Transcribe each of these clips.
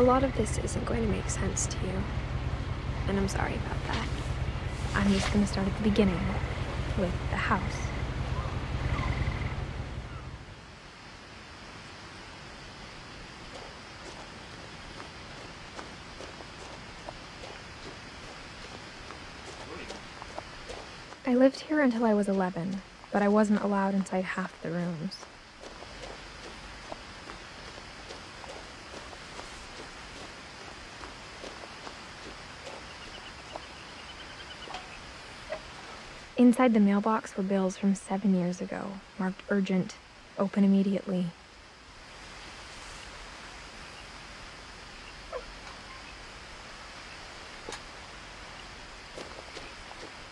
A lot of this isn't going to make sense to you, and I'm sorry about that. I'm just going to start at the beginning, with the house. I lived here until I was 11, but I wasn't allowed inside half the rooms. Inside the mailbox were bills from 7 years ago, marked urgent, open immediately.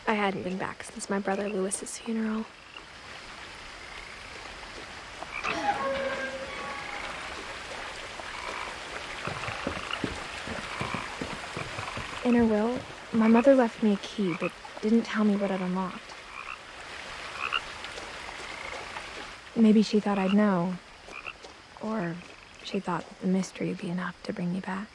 I hadn't been back since my brother Lewis's funeral. In her will, my mother left me a key, but didn't tell me what it unlocked. Maybe she thought I'd know, or she thought that the mystery would be enough to bring me back.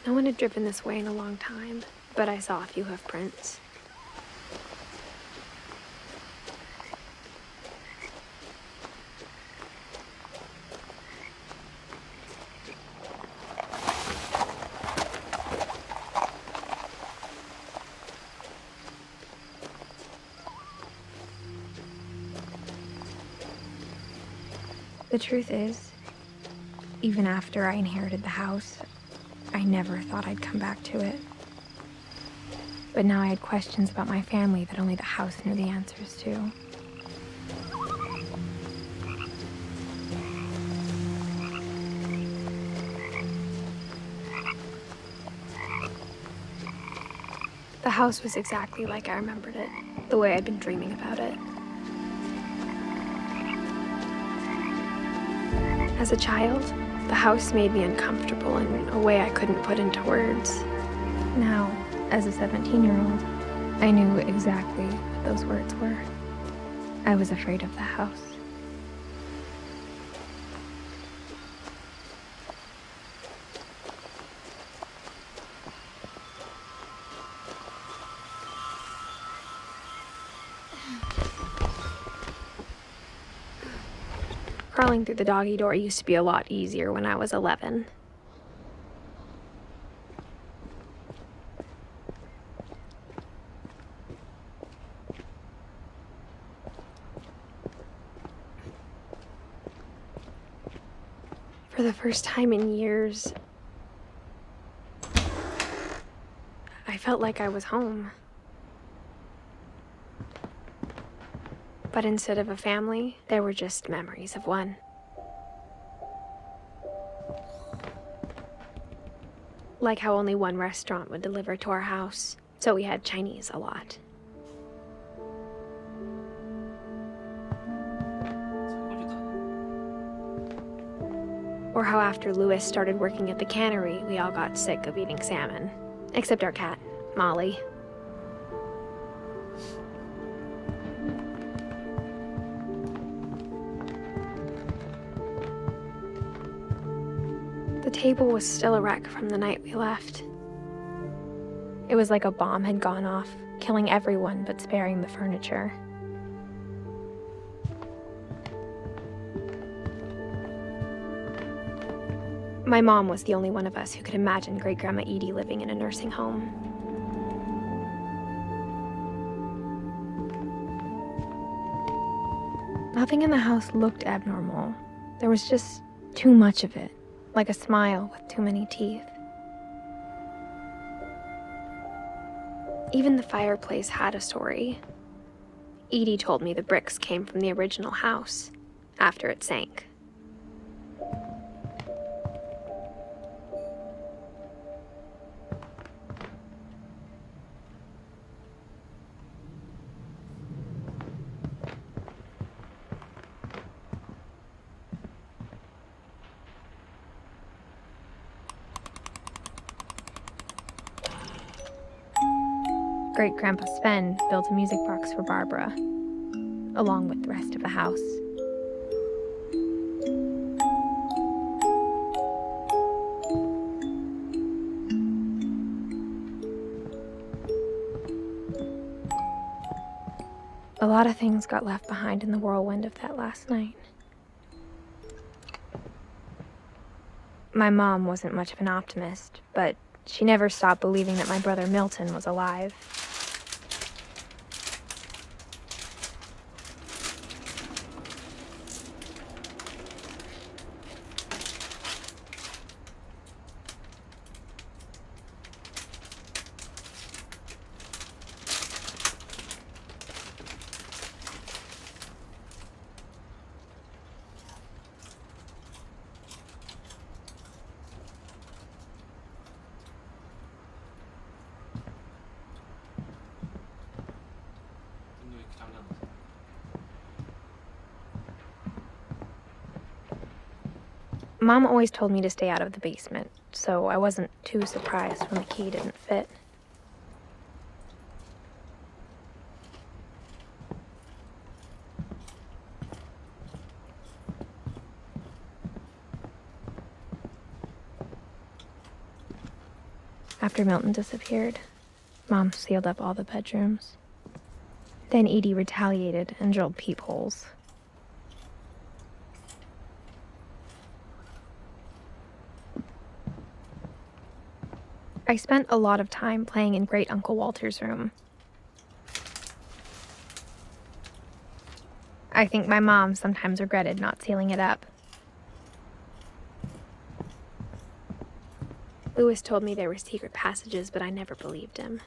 No one had driven this way in a long time, but I saw a few hoof prints. The truth is, even after I inherited the house, I never thought I'd come back to it. But now I had questions about my family that only the house knew the answers to. The house was exactly like I remembered it, the way I'd been dreaming about it. As a child, the house made me uncomfortable in a way I couldn't put into words. Now, as a 17-year-old, I knew exactly what those words were. I was afraid of the house. Crawling through the doggy door used to be a lot easier when I was 11. For the first time in years, I felt like I was home. But instead of a family, there were just memories of one. Like how only one restaurant would deliver to our house, so we had Chinese a lot. Or how after Lewis started working at the cannery, we all got sick of eating salmon. Except our cat, Molly. The table was still a wreck from the night we left. It was like a bomb had gone off, killing everyone but sparing the furniture. My mom was the only one of us who could imagine Great-Grandma Edie living in a nursing home. Nothing in the house looked abnormal. There was just too much of it, like a smile with too many teeth. Even the fireplace had a story. Edie told me the bricks came from the original house, after it sank. Great-Grandpa Sven built a music box for Barbara, along with the rest of the house. A lot of things got left behind in the whirlwind of that last night. My mom wasn't much of an optimist, but she never stopped believing that my brother Milton was alive. Mom always told me to stay out of the basement, so I wasn't too surprised when the key didn't fit. After Milton disappeared, Mom sealed up all the bedrooms. Then Edie retaliated and drilled peepholes. I spent a lot of time playing in Great Uncle Walter's room. I think my mom sometimes regretted not sealing it up. Louis told me there were secret passages, but I never believed him.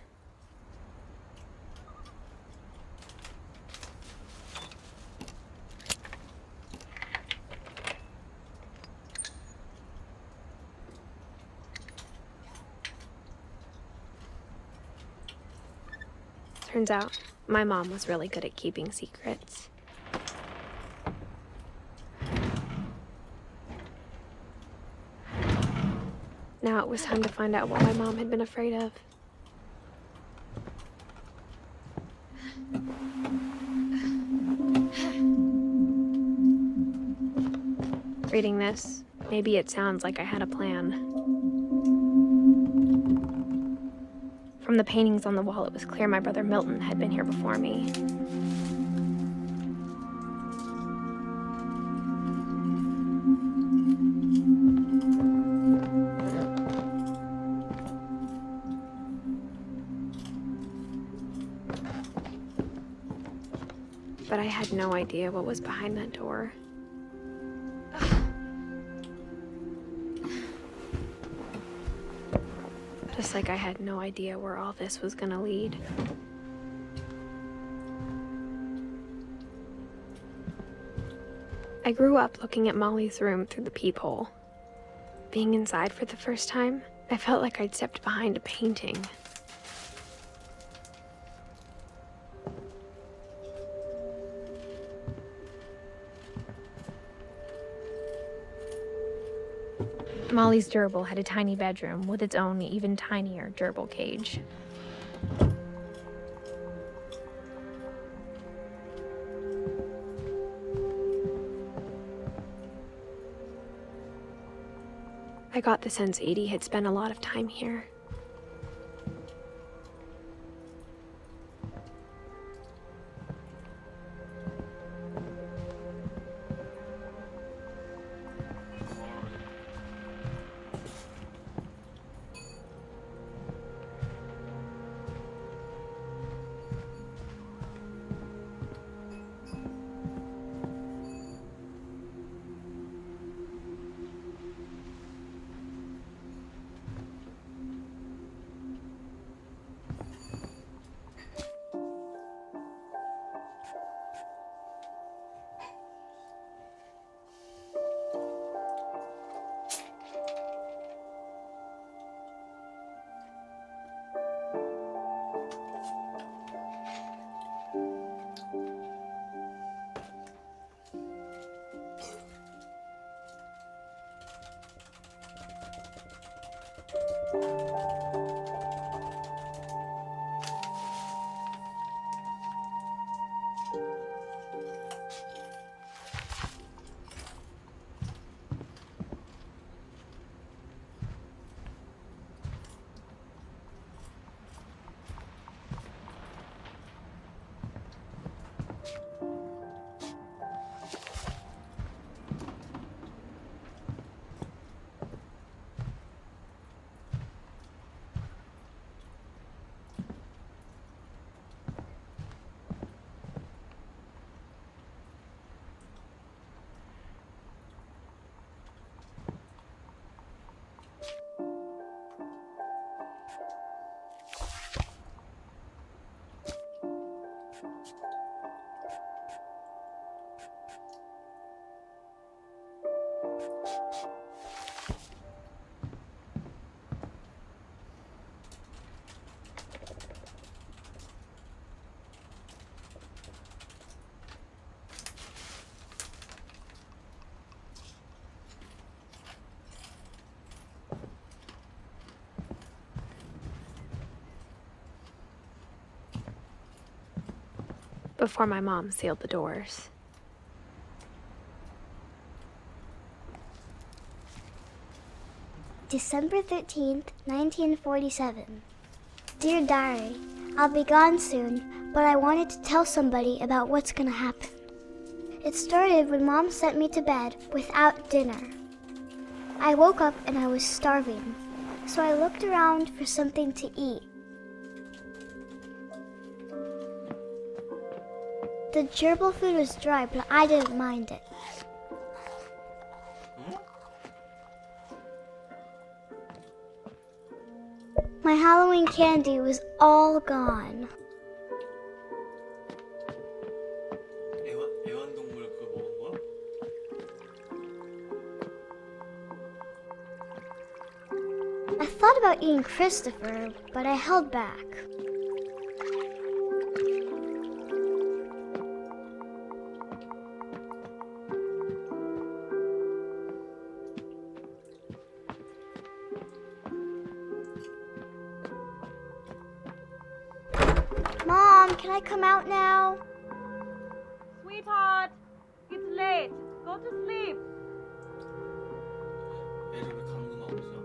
Turns out, my mom was really good at keeping secrets. Now it was time to find out what my mom had been afraid of. Reading this, maybe it sounds like I had a plan. From the paintings on the wall, it was clear my brother Milton had been here before me. But I had no idea what was behind that door. Just like I had no idea where all this was gonna lead. I grew up looking at Molly's room through the peephole. Being inside for the first time, I felt like I'd stepped behind a painting. Molly's gerbil had a tiny bedroom with its own even tinier gerbil cage. I got the sense Edie had spent a lot of time here. before my mom sealed the doors. December 13th, 1947. Dear Diary, I'll be gone soon, but I wanted to tell somebody about what's gonna happen. It started when Mom sent me to bed without dinner. I woke up and I was starving, so I looked around for something to eat. The gerbil food was dry, but I didn't mind it. My Halloween candy was all gone. 애완동물 그거 먹은 거야? I thought about eating Christopher, but I held back. Mom, can I come out now? Sweetheart, it's late. Go to sleep. 애를 왜 감금하고 있어?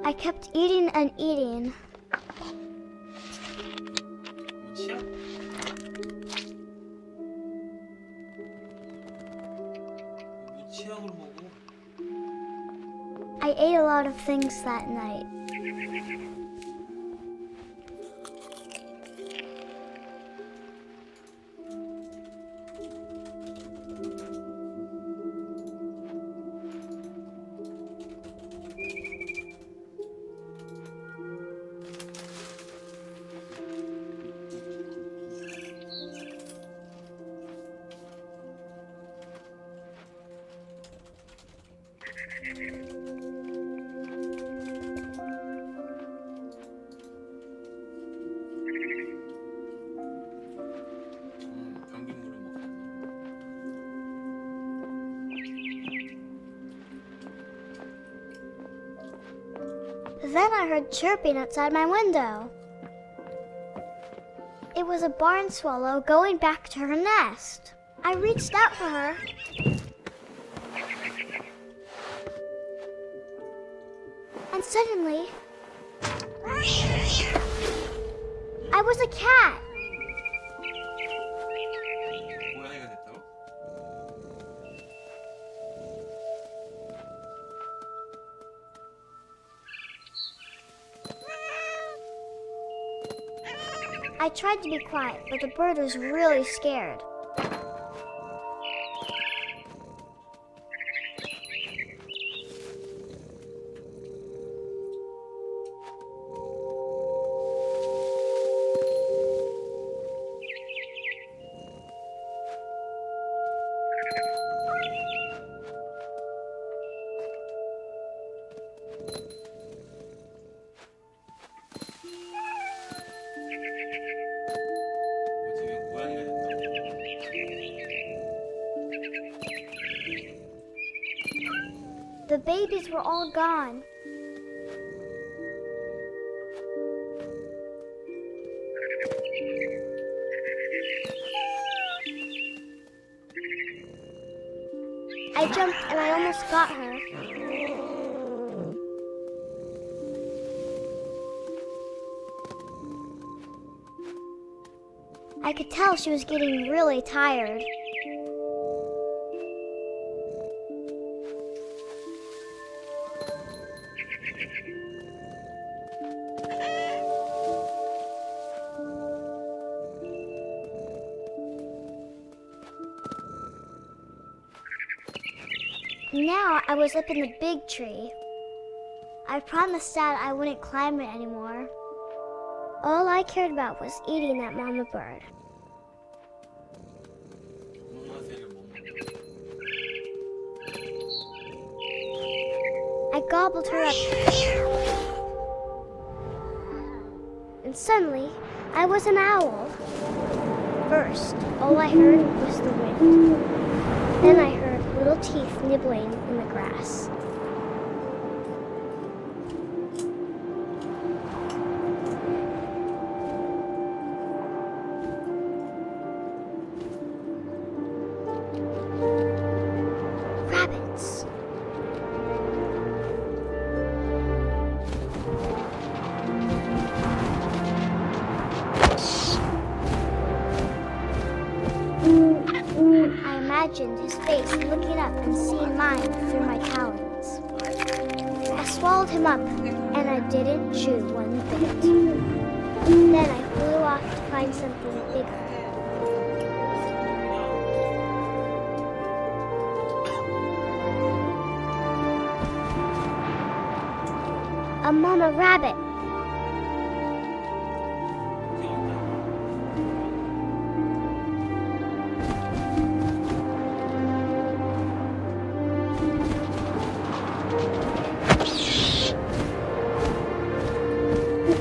I kept eating and eating. 뭐 치약? 뭐 치약을 먹어? I ate a lot of things that night. 변기물을 먹었나? Then I heard chirping outside my window. It was a barn swallow going back to her nest. I reached out for her. And suddenly, I was a cat. 고양이가 됐다고? I tried to be quiet, but the bird was really scared. 어떻게 고양이가 됐다고? The babies were all gone. I jumped and I almost got her. I could tell she was getting really tired. Now I was up in the big tree. I promised Dad I wouldn't climb it anymore. All I cared about was eating that mama bird. 문화세를 먹는 I gobbled her up. And suddenly, I was an owl. First, all I heard was the wind. Then I heard little teeth nibbling in the grass. Rabbits. I imagined his face looking up and seeing mine through my talons. I swallowed him up, and I didn't chew one bit. Then I flew off to find something bigger. A mama rabbit.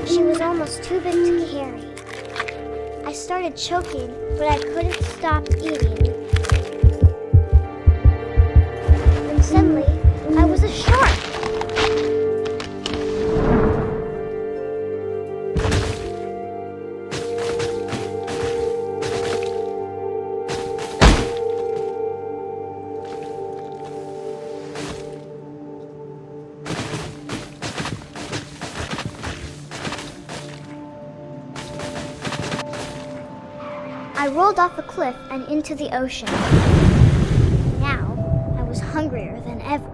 She was almost too big to carry. I started choking, but I couldn't stop eating. And suddenly, I was a shark. I rolled off a cliff and into the ocean. Now, I was hungrier than ever.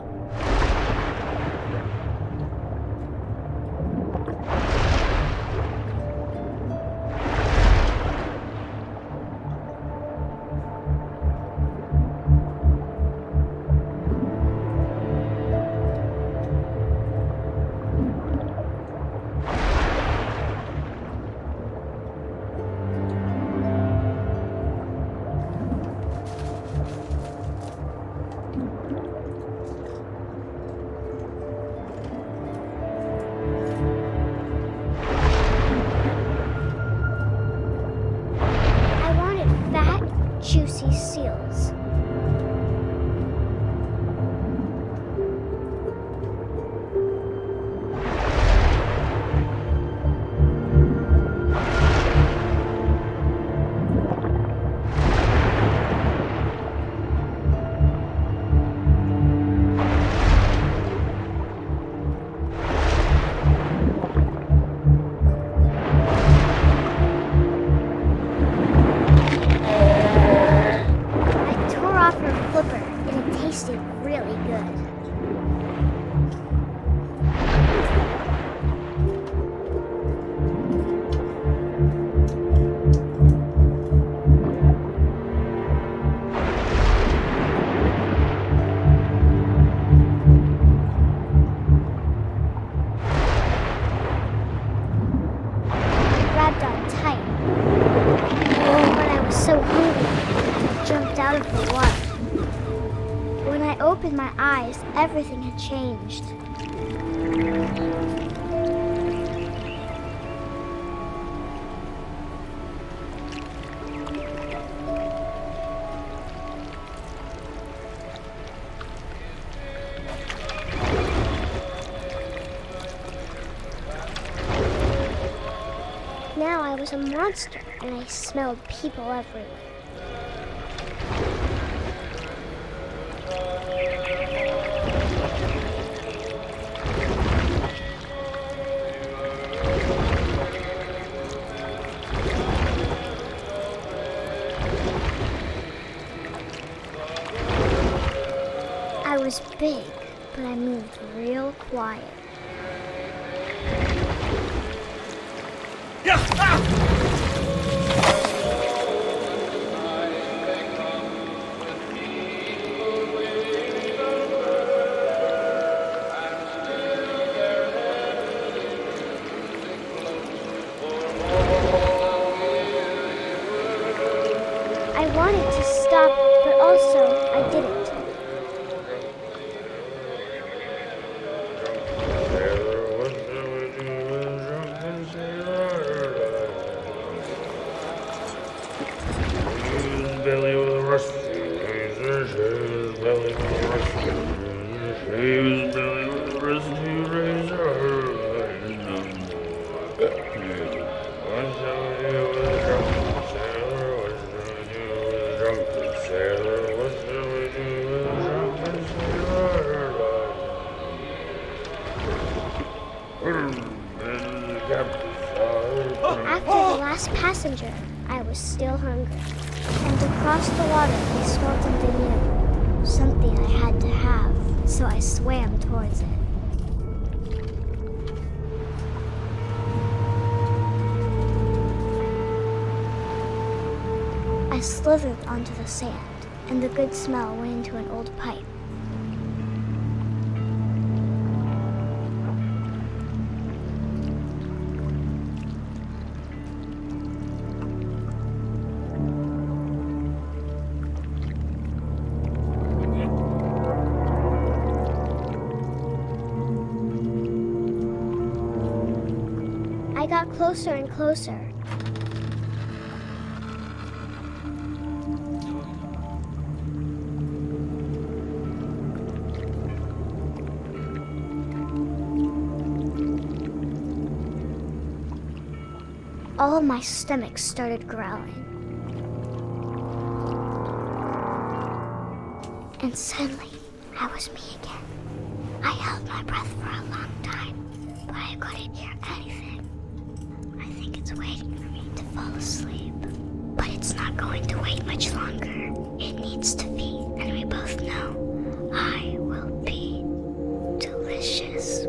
Juicy seals. Tasted really good. I grabbed on tight. Oh, but I was so hungry, I jumped out of the water. When I opened my eyes, everything had changed. Now I was a monster, and I smelled people everywhere. I was big, but I moved real quiet. After the last passenger, I was still hungry. And to cross the water, we smelled something new. Something I had to have, so I swam towards it. I slithered onto the sand, and the good smell went into an old pipe. I got closer and closer. All of my stomach started growling. And suddenly, I was me again. I held my breath for a long time, but I couldn't hear anything. I think it's waiting for me to fall asleep. But it's not going to wait much longer. It needs to be, and we both know I will be delicious.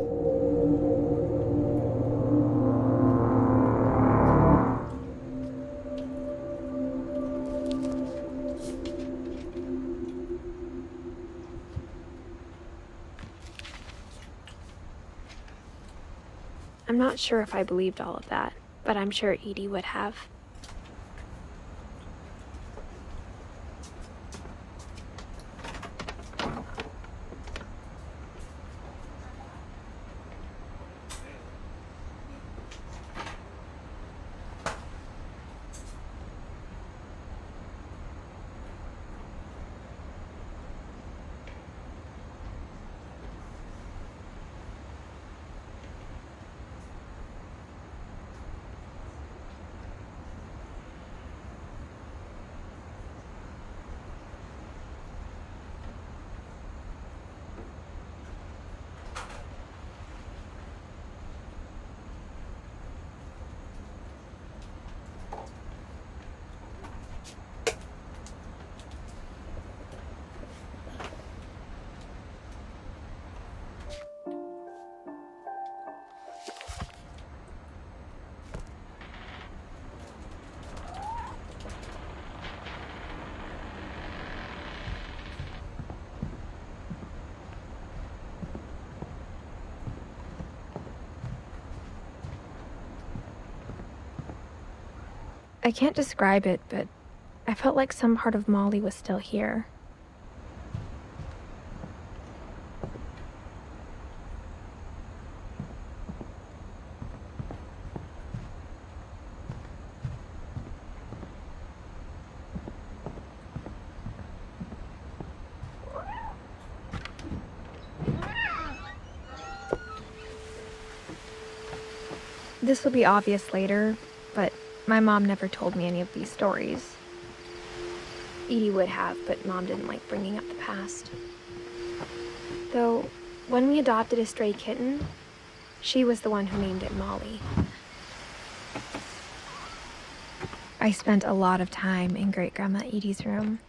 I'm not sure if I believed all of that, but I'm sure Edie would have. I can't describe it, but I felt like some part of Molly was still here. This will be obvious later, but my mom never told me any of these stories. Edie would have, but Mom didn't like bringing up the past. Though, when we adopted a stray kitten, she was the one who named it Molly. I spent a lot of time in Great-Grandma Edie's room.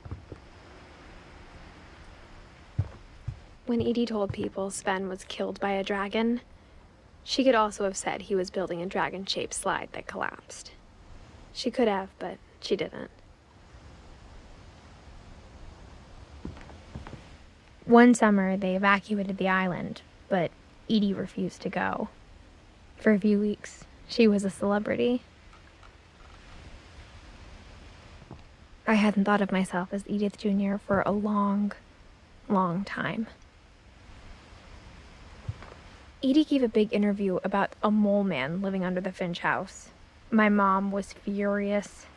When Edie told people Sven was killed by a dragon, she could also have said he was building a dragon-shaped slide that collapsed. She could have, but she didn't. One summer, they evacuated the island, but Edie refused to go. For a few weeks, she was a celebrity. I hadn't thought of myself as Edith Jr. for a long, long time. Edie gave a big interview about a mole man living under the Finch house. My mom was furious.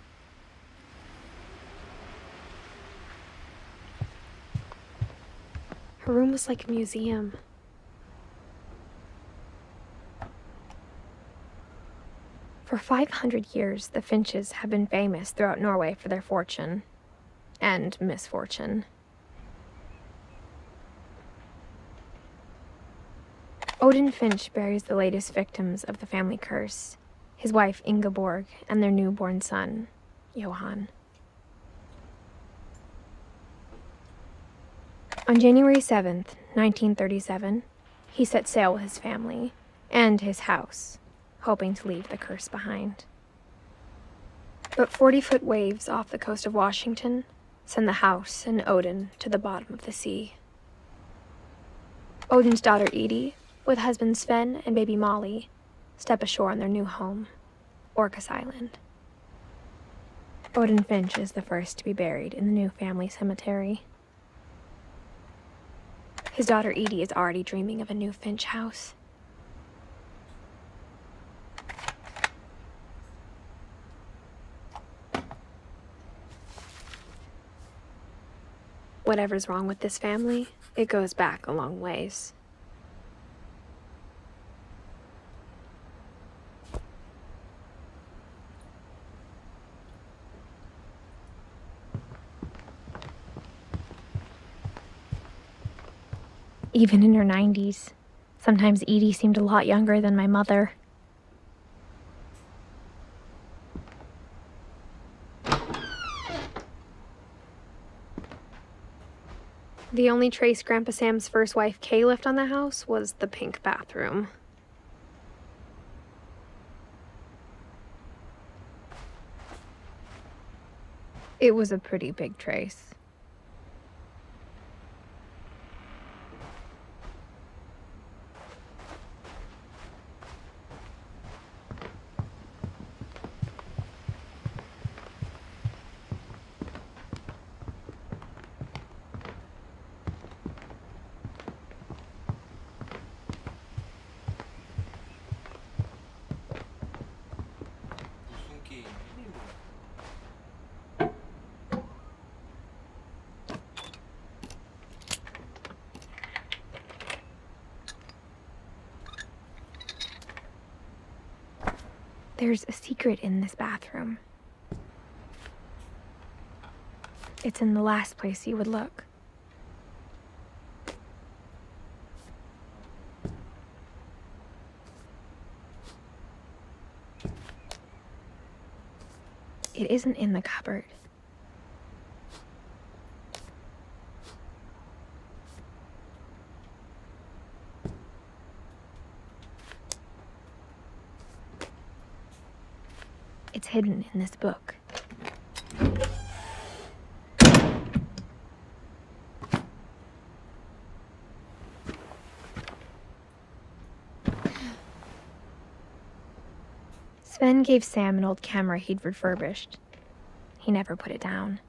Her room was like a museum. For 500 years, the Finches have been famous throughout Norway for their fortune and misfortune. Odin Finch buries the latest victims of the family curse, his wife Ingeborg and their newborn son, Johan. On January 7th, 1937, he set sail with his family and his house, hoping to leave the curse behind. But 40-foot waves off the coast of Washington send the house and Odin to the bottom of the sea. Odin's daughter Edie, with husband Sven and baby Molly, step ashore on their new home, Orcas Island. Odin Finch is the first to be buried in the new family cemetery. His daughter Edie is already dreaming of a new Finch house. Whatever's wrong with this family, it goes back a long ways. Even in her 90s, sometimes Edie seemed a lot younger than my mother. The only trace Grandpa Sam's first wife Kay left on the house was the pink bathroom. It was a pretty big trace. 무슨 게임? There's a secret in this bathroom. It's in the last place you would look. It isn't in the cupboard. It's hidden in this book. Sven gave Sam an old camera he'd refurbished. He never put it down.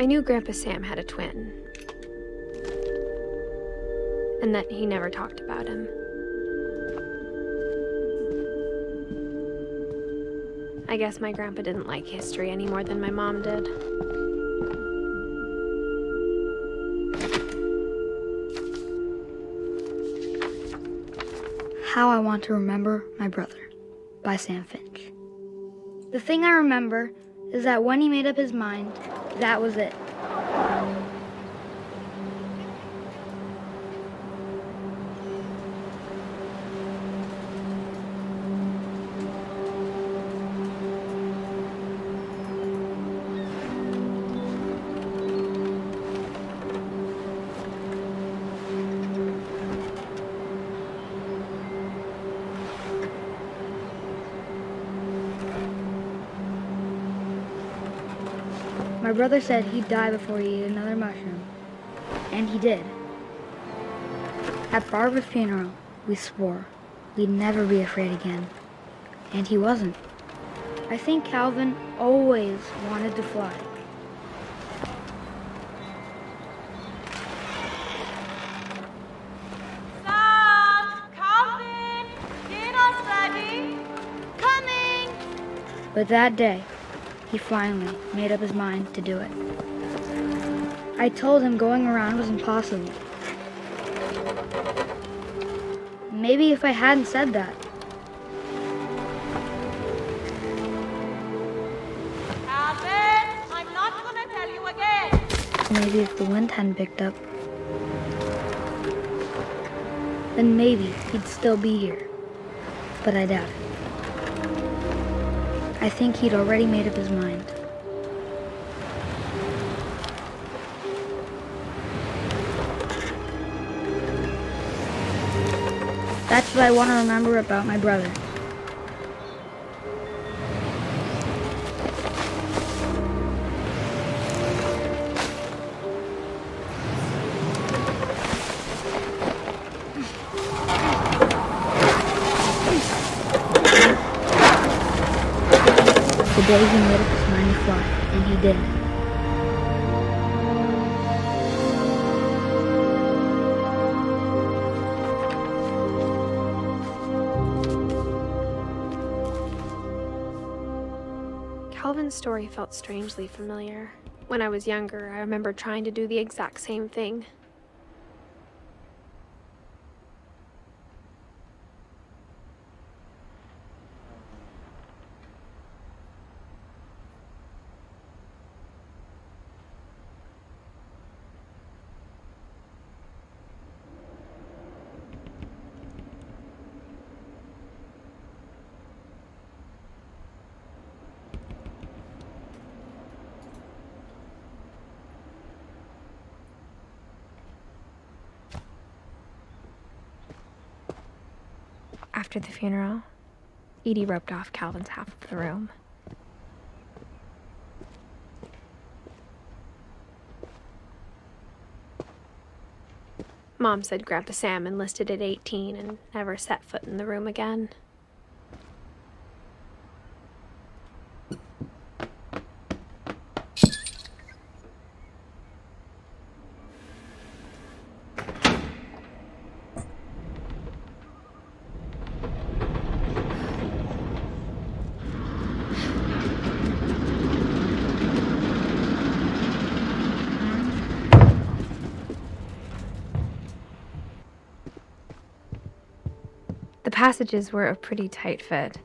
I knew Grandpa Sam had a twin, and that he never talked about him. I guess my grandpa didn't like history any more than my mom did. How I Want to Remember My Brother by Sam Finch. The thing I remember is that when he made up his mind, that was it. My brother said he'd die before he ate another mushroom. And he did. At Barbara's funeral, we swore we'd never be afraid again. And he wasn't. I think Calvin always wanted to fly. Sam! Calvin! Dinner's ready! Coming! But that day, he finally made up his mind to do it. I told him going around was impossible. Maybe if I hadn't said that, Calvin! I'm not gonna tell you again! maybe if the wind hadn't picked up, then maybe he'd still be here. But I doubt it. I think he'd already made up his mind. That's what I want to remember about my brother. The day he made up his mind to fly, and he did. Calvin's story felt strangely familiar. When I was younger, I remember trying to do the exact same thing. After the funeral, Edie roped off Calvin's half of the room. Mom said Grandpa Sam enlisted at 18 and never set foot in the room again. The passages were a pretty tight fit.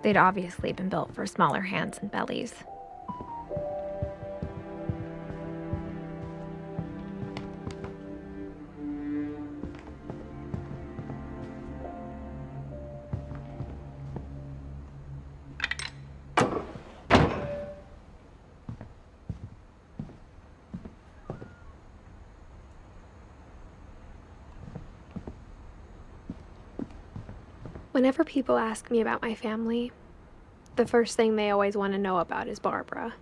They'd obviously been built for smaller hands and bellies. Whenever people ask me about my family, the first thing they always want to know about is Barbara.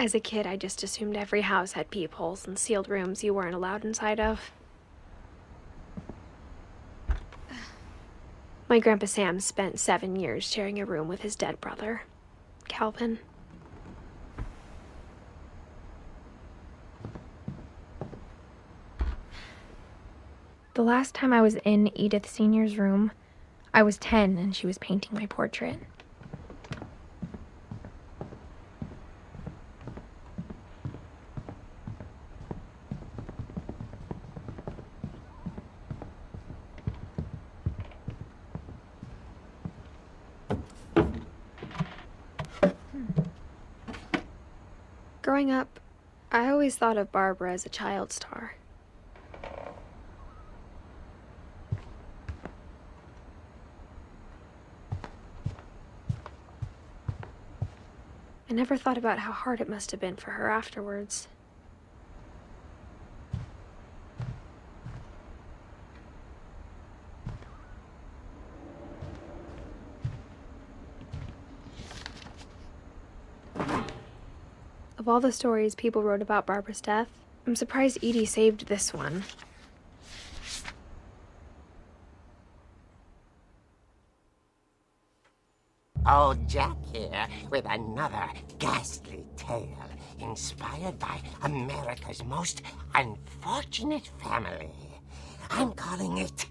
As a kid, I just assumed every house had peepholes and sealed rooms you weren't allowed inside of. My Grandpa Sam spent 7 years sharing a room with his dead brother, Calvin. The last time I was in Edith Sr.'s room, I was 10 and she was painting my portrait. Growing up, I always thought of Barbara as a child star. I never thought about how hard it must have been for her afterwards. Of all the stories people wrote about Barbara's death, I'm surprised Edie saved this one. Old Jack here with another ghastly tale inspired by America's most unfortunate family. I'm calling it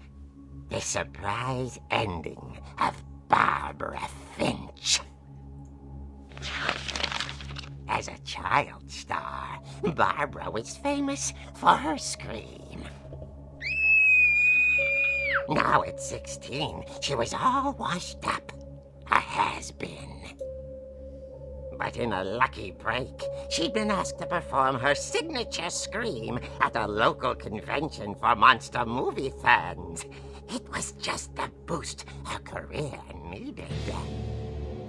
The Surprise Ending of Barbara Finch. As a child star, Barbara was famous for her scream. Now at 16, she was all washed up. A has-been. But in a lucky break, she'd been asked to perform her signature scream at a local convention for monster movie fans. It was just the boost her career needed.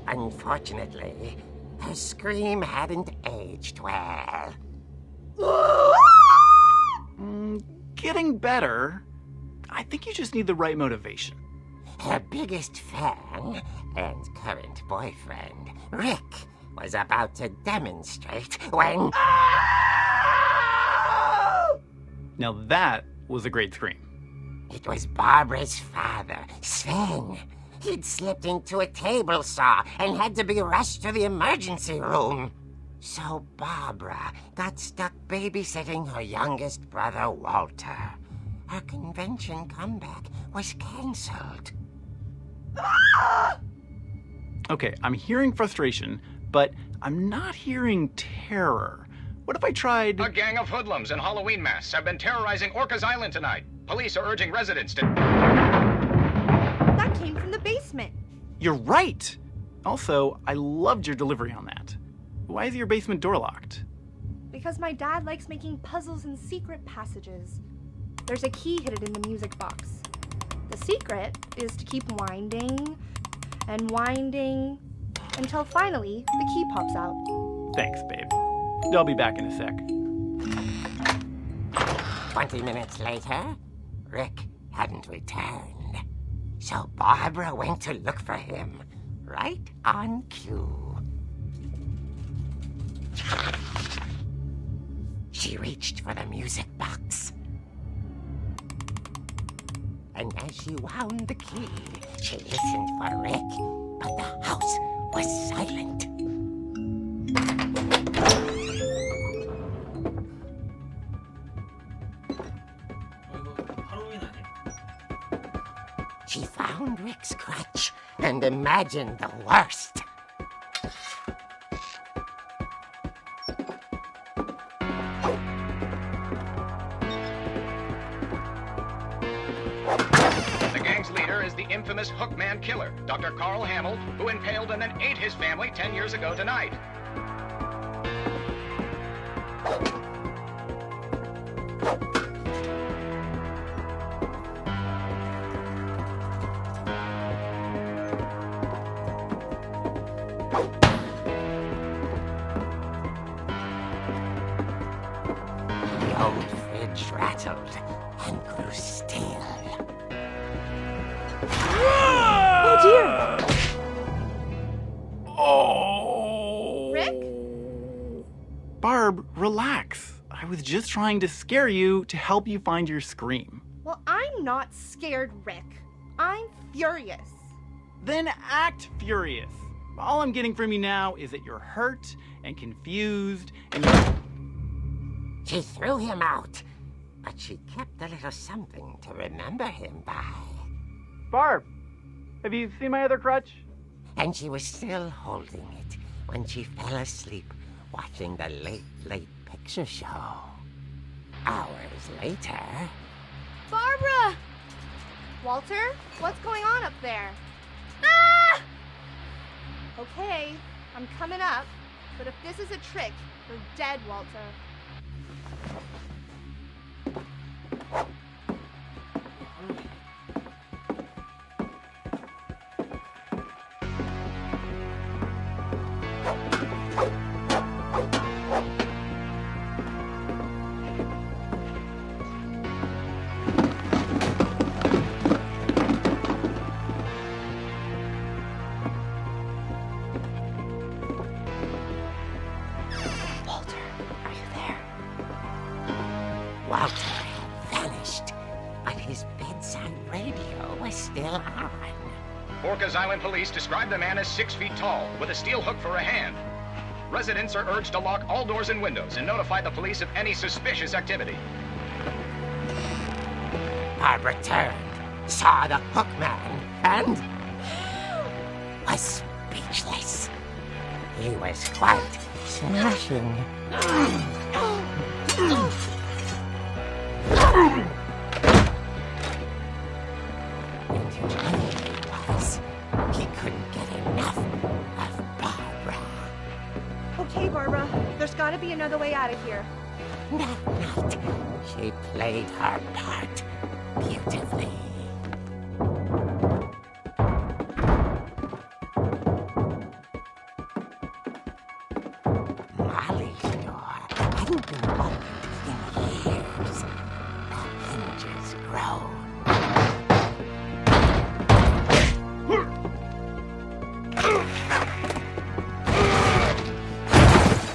Unfortunately, her scream hadn't aged well. Getting better. I think you just need the right motivation. Her biggest fan and current boyfriend, Rick, was about to demonstrate when... Now that was a great scream. It was Barbara's father, Sven. He'd slipped into a table saw and had to be rushed to the emergency room. So Barbara got stuck babysitting her youngest brother, Walter. Her convention comeback was cancelled. Okay, I'm hearing frustration, but I'm not hearing terror. What if I tried... A gang of hoodlums in Halloween masks have been terrorizing Orcas Island tonight. Police are urging residents to... That came from the basement. You're right! Also, I loved your delivery on that. Why is your basement door locked? Because my dad likes making puzzles and secret passages. There's a key hidden in the music box. The secret is to keep winding and winding until finally the key pops out. Thanks, babe. I'll be back in a sec. 20 minutes later, Rick hadn't returned. So Barbara went to look for him, right on cue. She reached for the music box. And as she wound the key, she listened for Rick, but the house was silent. She found Rick's crutch and imagined the worst. The gang's leader is the infamous Hookman killer, Dr. Carl Hamill, who impaled and then ate his family 10 years ago tonight. The old fridge rattled and grew still. Oh dear! Oh! Rick? Barb, relax. I was just trying to scare you to help you find your scream. Well, I'm not scared, Rick. I'm furious. Then act furious. All I'm getting from you now is that you're hurt and confused and you're... She threw him out, but she kept a little something to remember him by. Barb, have you seen my other crutch? And she was still holding it when she fell asleep watching the late picture show. Hours later... Barbara! Walter, what's going on up there? Ah! Okay, I'm coming up, but if this is a trick, you're dead, Walter. Walter had vanished, but his bedside radio was still on. Orcas Island police describe the man as 6 feet tall, with a steel hook for a hand. Residents are urged to lock all doors and windows and notify the police of any suspicious activity. Barbara turned, saw the hook man, and was speechless. He was quite smashing. He couldn't get enough of Barbara. Okay, Barbara, there's gotta be another way out of here. That night, she played her part beautifully. Molly's door hadn't been opened in years. The hinges groaned.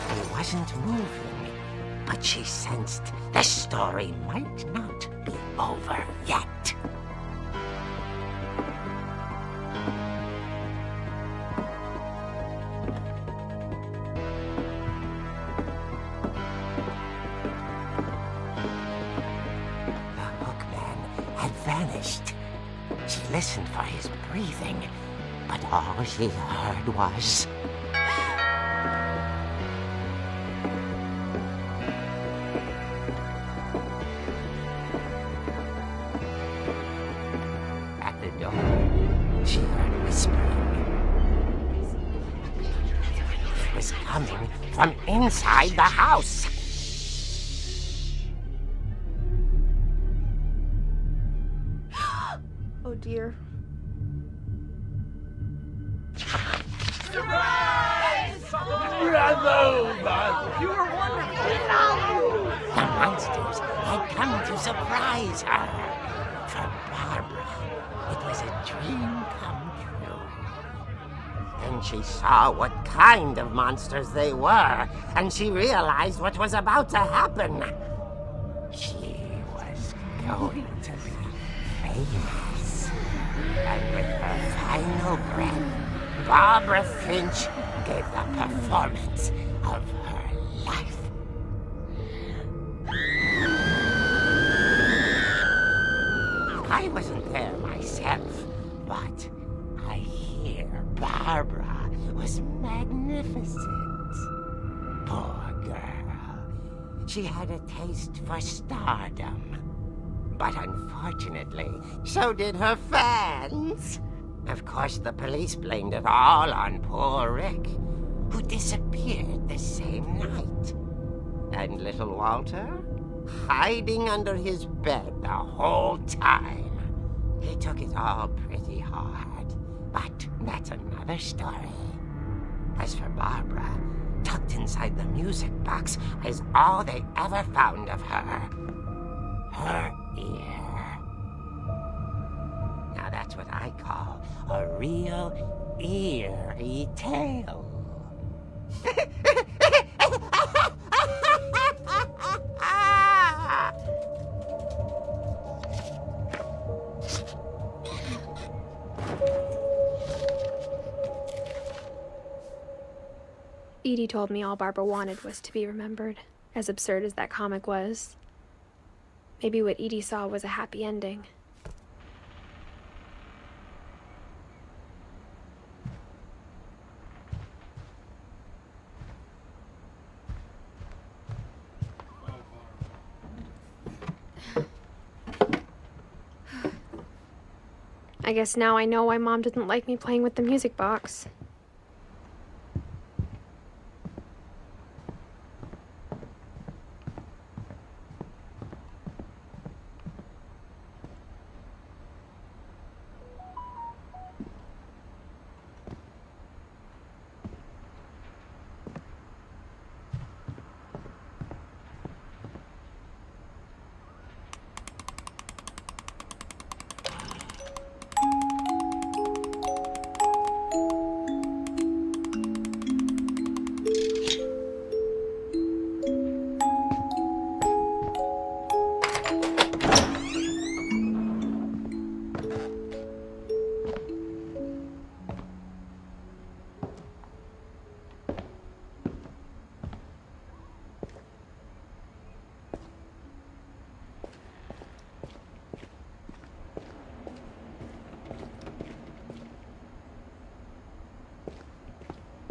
He wasn't moving, but she sensed the story might not be over yet. The hookman had vanished. She listened for his breathing, but all she heard was... At the door, she heard whispering. It was coming from inside the house. Oh dear. The monsters had come to surprise her. For Barbara, it was a dream come true. Then she saw what kind of monsters they were, and she realized what was about to happen. She was going to be famous. And with her final breath, Barbara Finch gave the performance of her life. I wasn't there myself, but I hear Barbara was magnificent. Poor girl. She had a taste for stardom. But unfortunately, so did her fans. Of course, the police blamed it all on poor Rick, who disappeared the same night. And little Walter? Hiding under his bed the whole time. He took it all pretty hard, but that's another story. As for Barbara, tucked inside the music box is all they ever found of her. Her ear. Now that's what I call a real eerie tale. Edie told me all Barbara wanted was to be remembered, as absurd as that comic was. Maybe what Edie saw was a happy ending. I guess now I know why Mom didn't like me playing with the music box.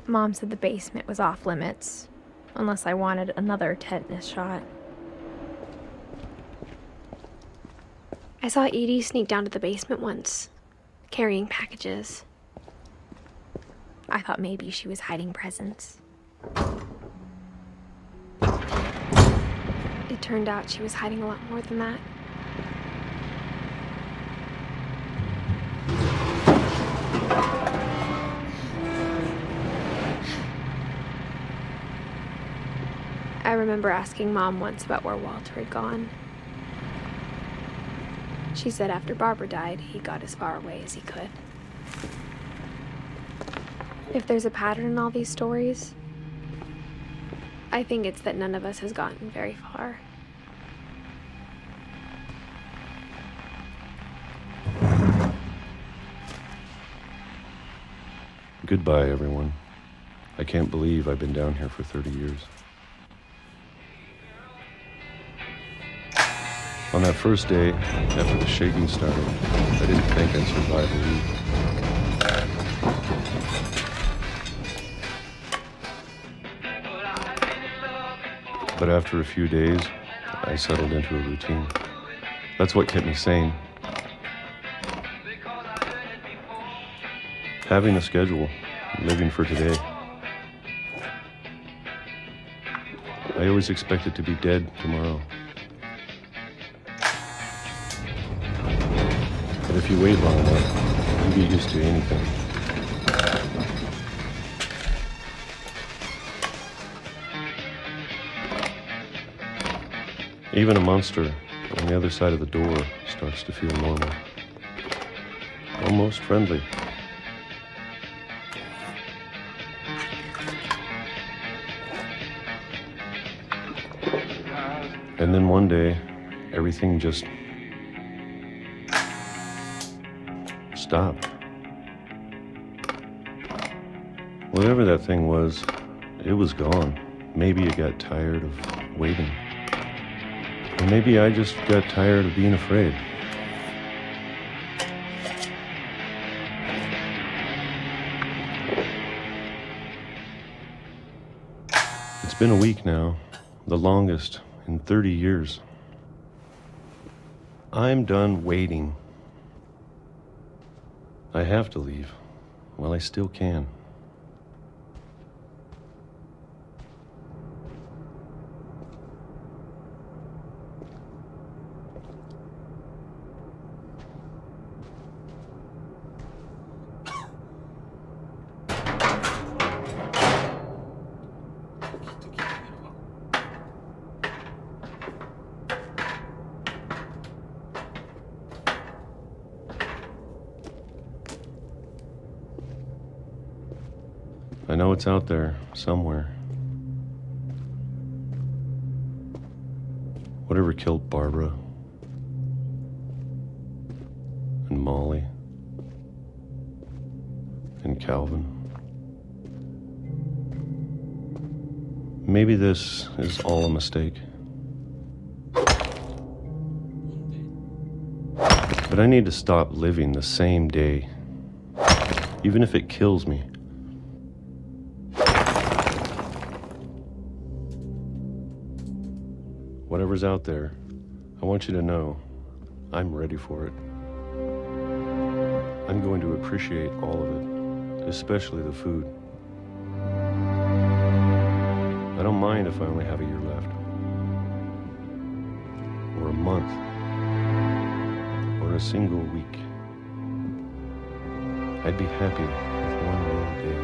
Mom said the basement was off limits, unless I wanted another tetanus shot. I saw Edie sneak down to the basement once, carrying packages. I thought maybe she was hiding presents. It turned out she was hiding a lot more than that. I remember asking Mom once about where Walter had gone. She said after Barbara died, he got as far away as he could. If there's a pattern in all these stories, I think it's that none of us has gotten very far. Goodbye, everyone. I can't believe I've been down here for 30 years. On that first day, after the shaking started, I didn't think I'd survive a week. But after a few days, I settled into a routine. That's what kept me sane. Having a schedule, living for today. I always expected to be dead tomorrow. But if you wait long enough, you get used to anything. Even a monster on the other side of the door starts to feel normal. Almost friendly. And then one day, everything just stopped. Whatever that thing was, it was gone. Maybe it got tired of waiting. Or maybe I just got tired of being afraid. It's been a week now, the longest in 30 years. I'm done waiting. I have to leave while I still can. I know it's out there, somewhere. Whatever killed Barbara and Molly and Calvin. Maybe this is all a mistake. But I need to stop living the same day, even if it kills me. Whatever's out there, I want you to know I'm ready for it. I'm going to appreciate all of it, especially the food. I don't mind if I only have a year left, or a month, or a single week. I'd be happy with one more day.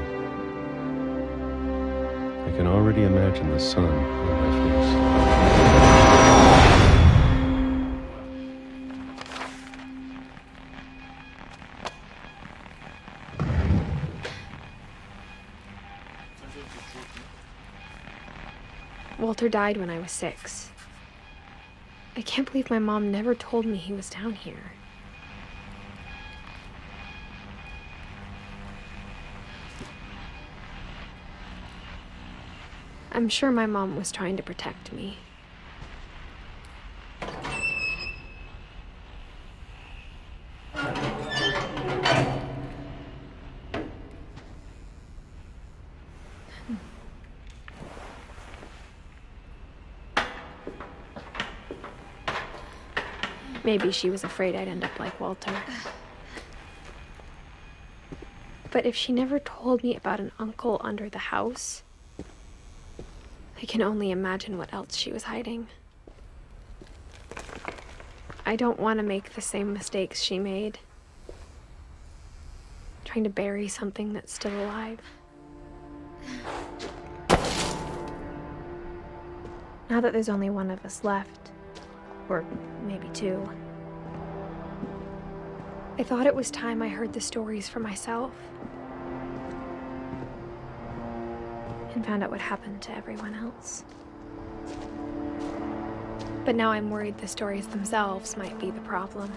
I can already imagine the sun on my face. Walter died when I was 6. I can't believe my mom never told me he was down here. I'm sure my mom was trying to protect me. Maybe she was afraid I'd end up like Walter. But if she never told me about an uncle under the house, I can only imagine what else she was hiding. I don't want to make the same mistakes she made, trying to bury something that's still alive. Now that there's only one of us left, or maybe two, I thought it was time I heard the stories for myself and found out what happened to everyone else. But now I'm worried the stories themselves might be the problem.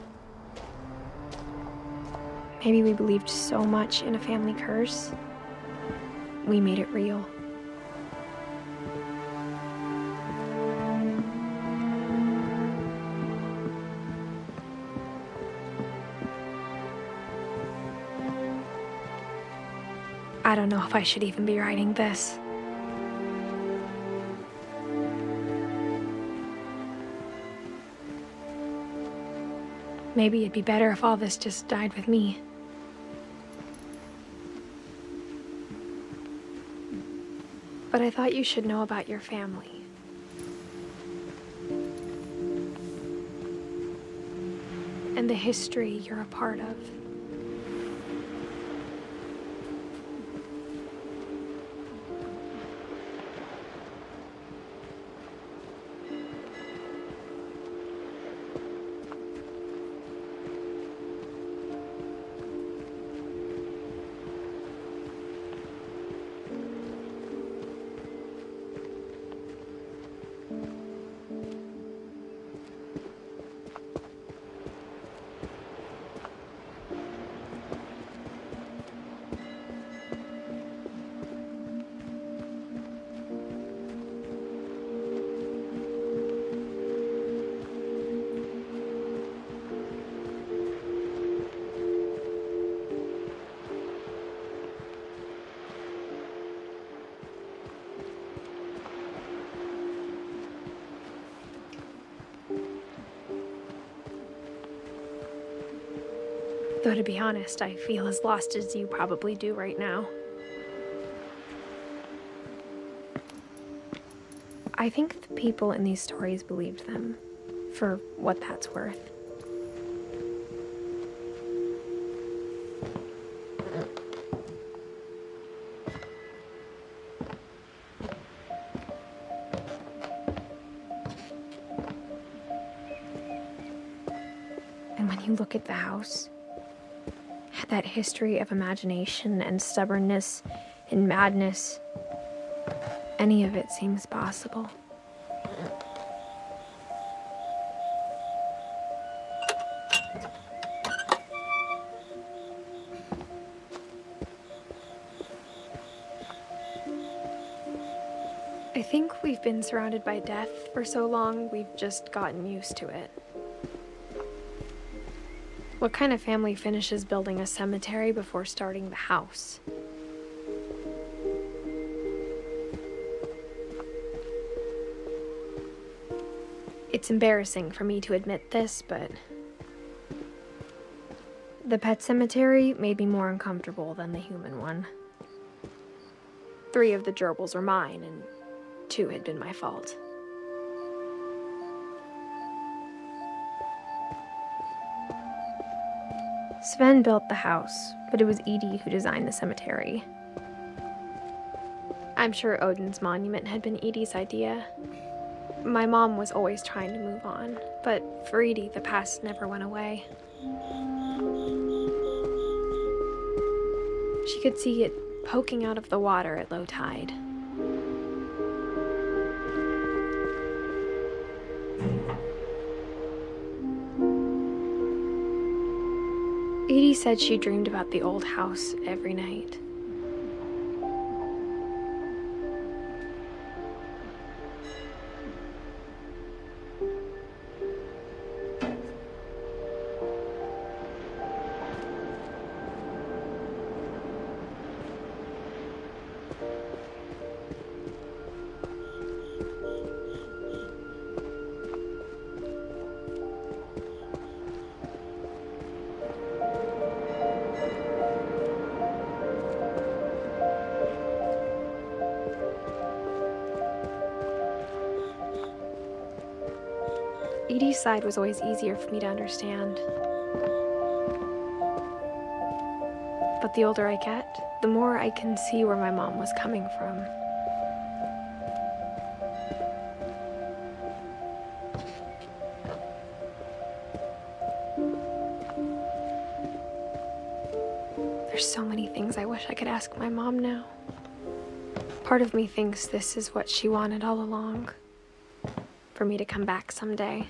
Maybe we believed so much in a family curse, we made it real. I don't know if I should even be writing this. Maybe it'd be better if all this just died with me. But I thought you should know about your family. And the history you're a part of. Though to be honest, I feel as lost as you probably do right now. I think the people in these stories believed them, for what that's worth. And when you look at the house, that history of imagination and stubbornness and madness, any of it seems possible. I think we've been surrounded by death for so long, we've just gotten used to it. What kind of family finishes building a cemetery before starting the house? It's embarrassing for me to admit this, but the pet cemetery made me more uncomfortable than the human one. 3 of the gerbils were mine, and 2 had been my fault. Sven built the house, but it was Edie who designed the cemetery. I'm sure Odin's monument had been Edie's idea. My mom was always trying to move on, but for Edie, the past never went away. She could see it poking out of the water at low tide. Edie said she dreamed about the old house every night. Edie's side was always easier for me to understand. But the older I get, the more I can see where my mom was coming from. There's so many things I wish I could ask my mom now. Part of me thinks this is what she wanted all along. For me to come back someday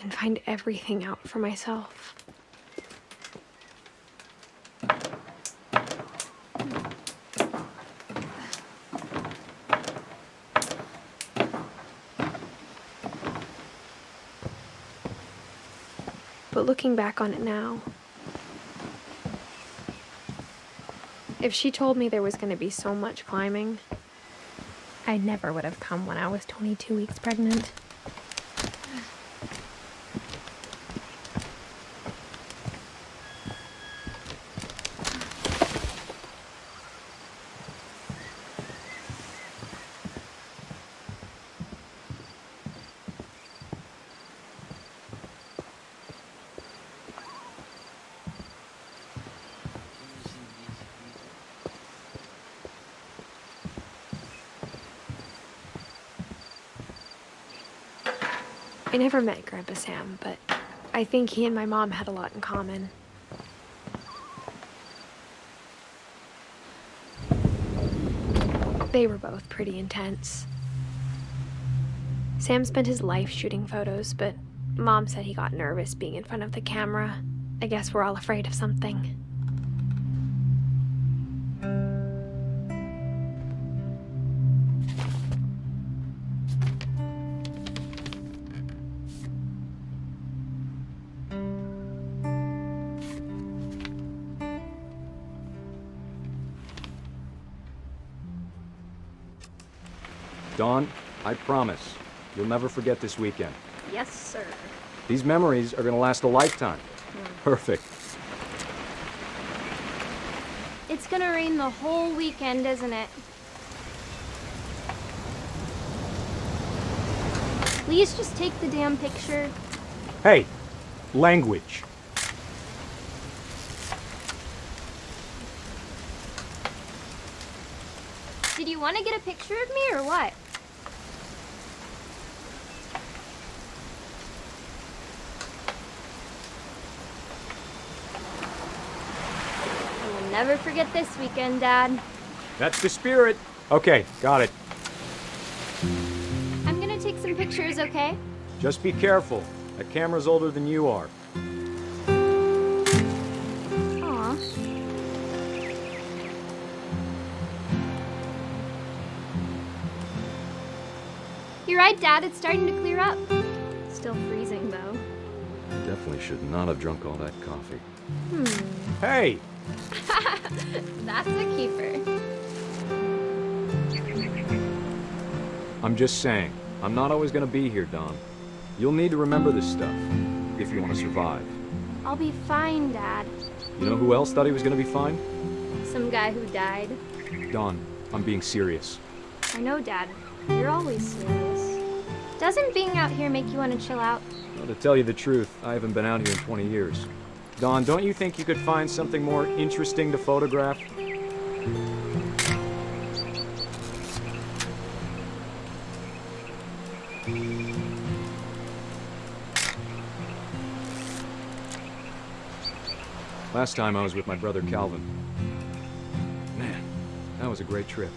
and find everything out for myself. But looking back on it now, if she told me there was going to be so much climbing, I never would have come when I was 22 weeks pregnant. I never met Grandpa Sam, but I think he and my mom had a lot in common. They were both pretty intense. Sam spent his life shooting photos, but Mom said he got nervous being in front of the camera. I guess we're all afraid of something. Dawn, I promise, you'll never forget this weekend. Yes, sir. These memories are gonna last a lifetime. Perfect. It's gonna rain the whole weekend, isn't it? Please just take the damn picture. Hey, language. Did you want to get a picture of me or what? I will never forget this weekend, Dad. That's the spirit. Okay, got it. I'm gonna take some pictures, okay? Just be careful. That camera's older than you are. Aw. You're right, Dad. It's starting to clear up. Still freezing, though. Definitely should not have drunk all that coffee. Hey! That's a keeper. I'm just saying, I'm not always gonna be here, Dawn. You'll need to remember this stuff, if you want to survive. I'll be fine, Dad. You know who else thought he was gonna be fine? Some guy who died. Dawn, I'm being serious. I know, Dad. You're always serious. Doesn't being out here make you want to chill out? Well, to tell you the truth, I haven't been out here in 20 years. Dawn, don't you think you could find something more interesting to photograph? Last time I was with my brother Calvin. Man, that was a great trip.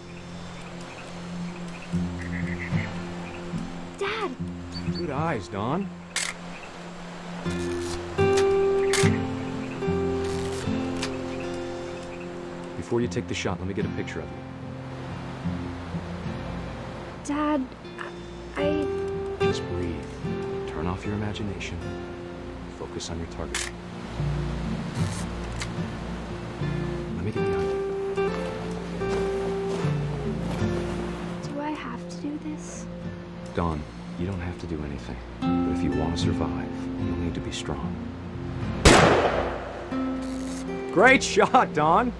Dad! Good eyes, Dawn. Before you take the shot, let me get a picture of you. Dad, I... Just breathe. Turn off your imagination. Focus on your target. Let me get behind you. Do I have to do this? Dawn, you don't have to do anything. But if you want to survive, you'll need to be strong. Great shot, Dawn!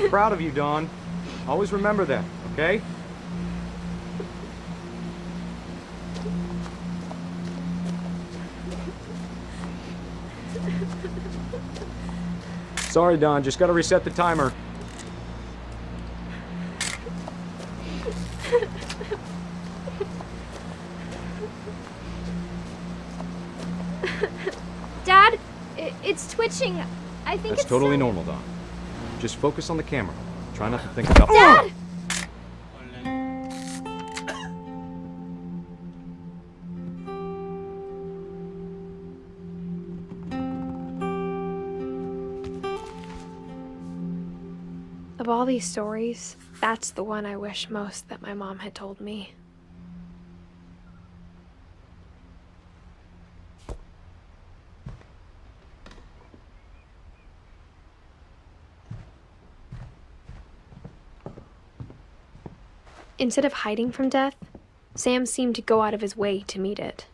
I'm proud of you, Dawn. Always remember that, okay? Sorry, Dawn, just gotta reset the timer. Dad, it's twitching. I think That's it's totally some- normal, Dawn. Just focus on the camera. Try not to think about— Dad! Of all these stories, that's the one I wish most that my mom had told me. Instead of hiding from death, Sam seemed to go out of his way to meet it.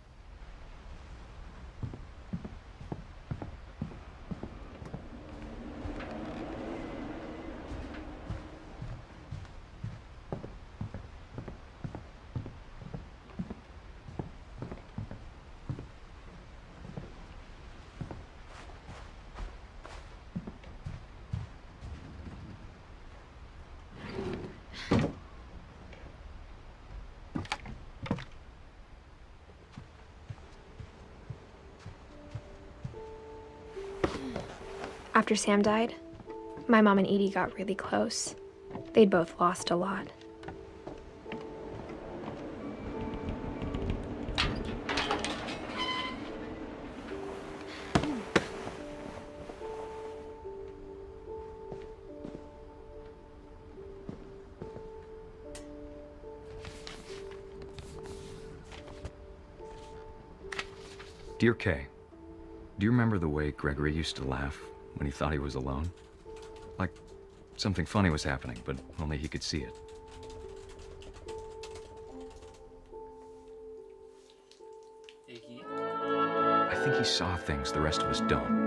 After Sam died, my mom and Edie got really close. They'd both lost a lot. Dear Kay, do you remember the way Gregory used to laugh when he thought he was alone? Like something funny was happening, but only he could see it. I think he saw things the rest of us don't.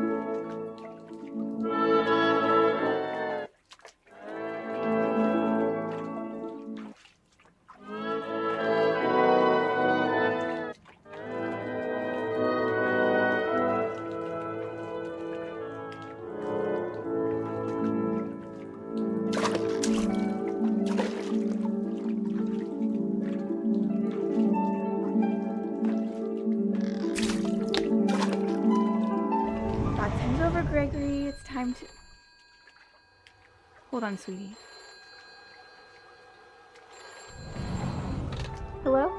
Time's over, Gregory. It's time to... Hold on, sweetie. Hello?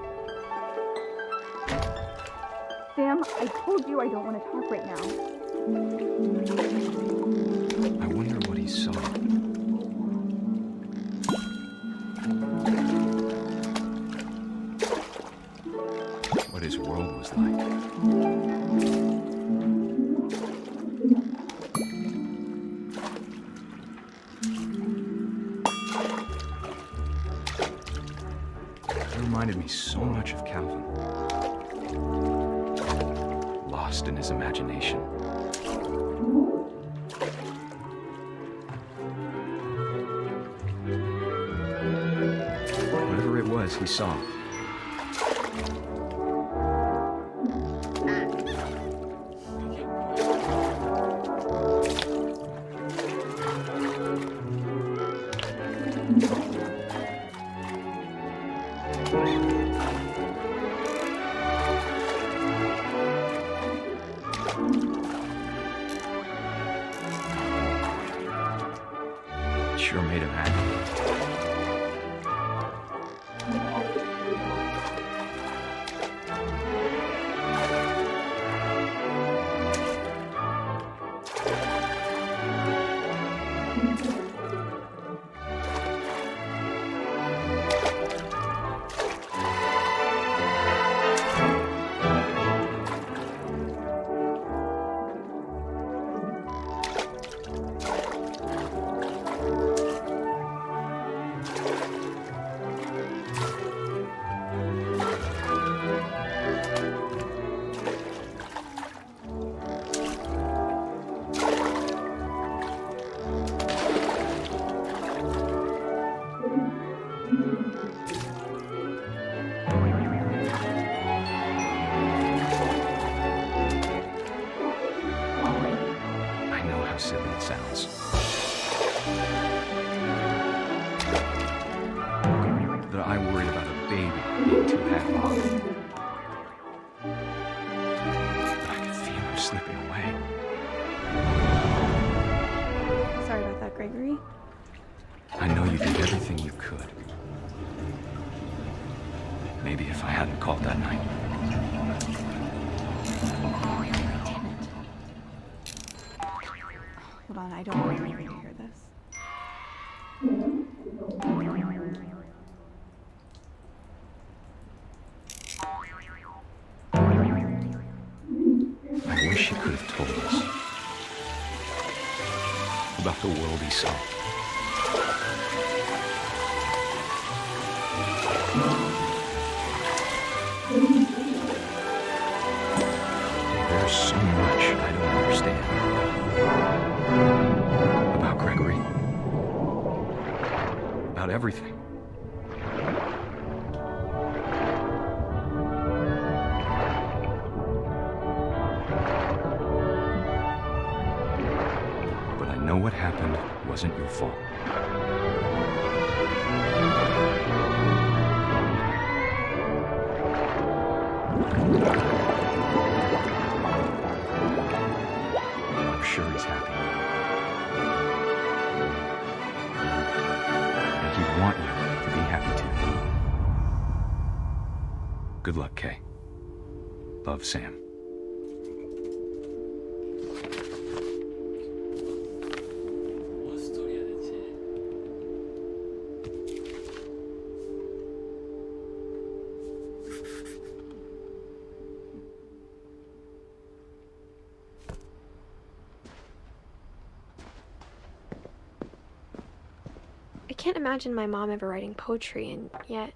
Sam, I told you I don't want to talk right now. I wonder what he saw. What his world was like. Reminded me so much of Calvin. Lost in his imagination. Whatever it was, he saw. Sure made him happy. slipping away. Sorry about that, Gregory. I know you did everything you could. Maybe if I hadn't called that night. Damn it. Hold on, I don't want anybody to hear this. I wish he could have told us about the world he saw. There's so much I don't understand about Gregory, about everything. But I know what happened wasn't your fault. I'm sure he's happy. And he'd want you to be happy too. Good luck, Kay. Love, Sam. 뭔 스토리야 대체? I can't imagine my mom ever writing poetry, and yet...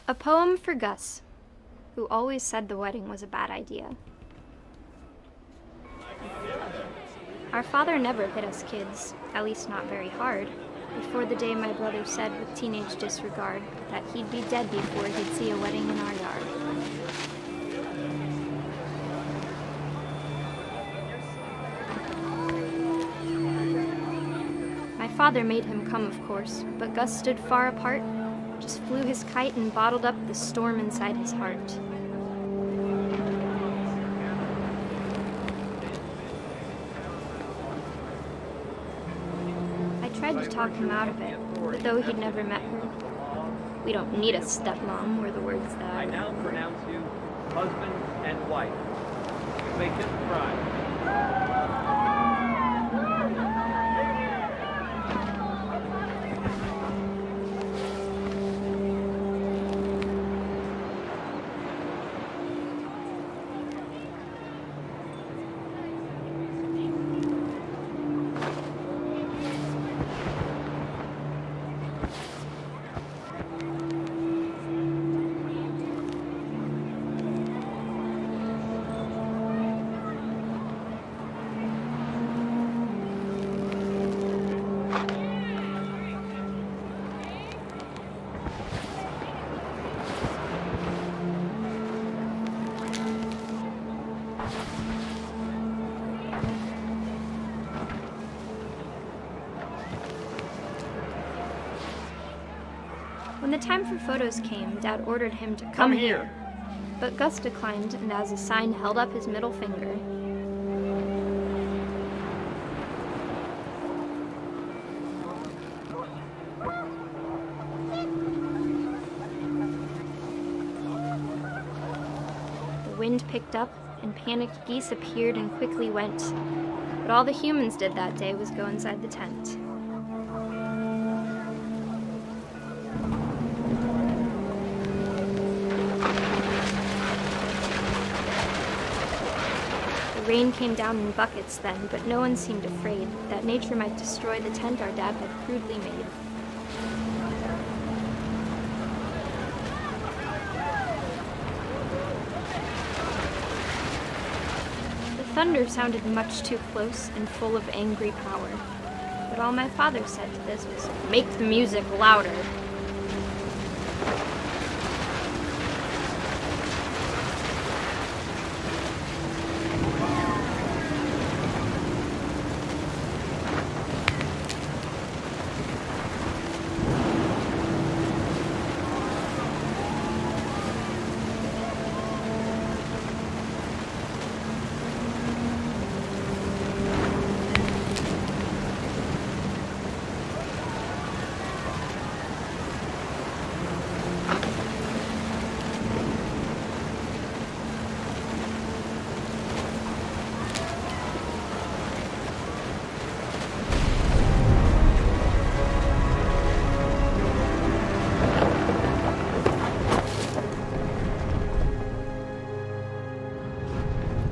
A poem for Gus, who always said the wedding was a bad idea. Our father never hit us kids, at least not very hard, before the day my brother said with teenage disregard that he'd be dead before he'd see a wedding in our yard. My father made him come, of course, but Gus stood far apart, just flew his kite and bottled up the storm inside his heart. I tried to talk him out of it, but though he'd never met her, we don't need a stepmom were the words that I now pronounce you husband and wife. You may kiss the bride. When the time for photos came, Dad ordered him to come here. But Gus declined and as a sign held up his middle finger. The wind picked up and panicked geese appeared and quickly went. But all the humans did that day was go inside the tent. Rain came down in buckets then, but no one seemed afraid that nature might destroy the tent our dad had crudely made. The thunder sounded much too close and full of angry power, but all my father said to this was, "Make the music louder."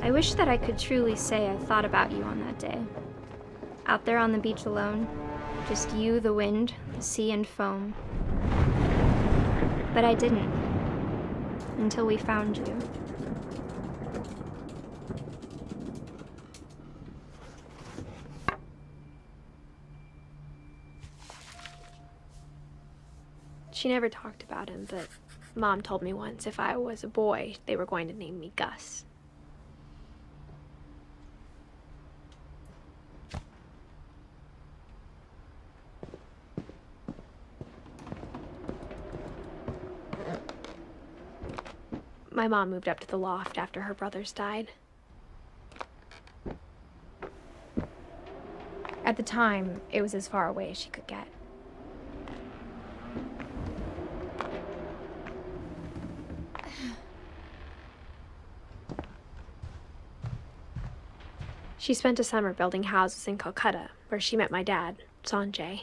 I wish that I could truly say I thought about you on that day. Out there on the beach alone, just you, the wind, the sea, and foam. But I didn't, until we found you. She never talked about him, but Mom told me once if I was a boy, they were going to name me Gus. My mom moved up to the loft after her brothers died. At the time, it was as far away as she could get. She spent a summer building houses in Calcutta, where she met my dad, Sanjay.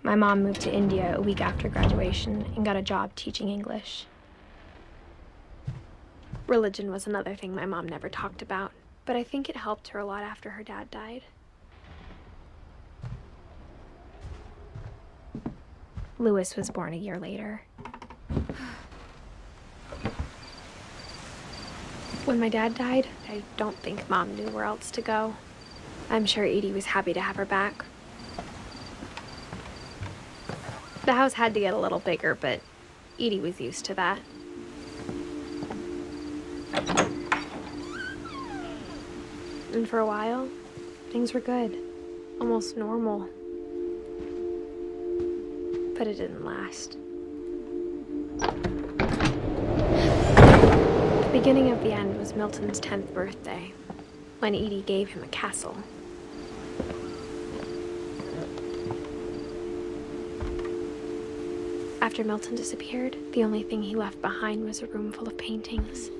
My mom moved to India a week after graduation and got a job teaching English. Religion was another thing my mom never talked about, but I think it helped her a lot after her dad died. Lewis was born a year later. When my dad died, I don't think Mom knew where else to go. I'm sure Edie was happy to have her back. The house had to get a little bigger, but Edie was used to that. And for a while, things were good, almost normal. But it didn't last. The beginning of the end was Milton's 10th birthday, when Edie gave him a castle. After Milton disappeared, the only thing he left behind was a room full of paintings.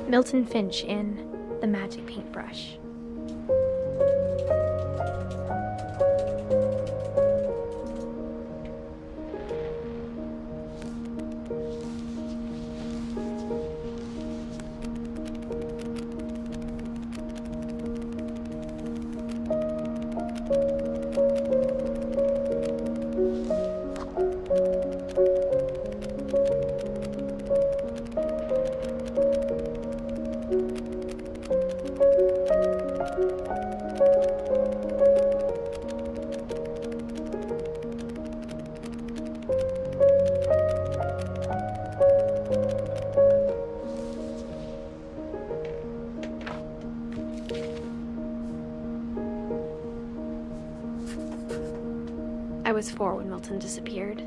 Milton Finch in The Magic Paintbrush. I was 4 when Milton disappeared.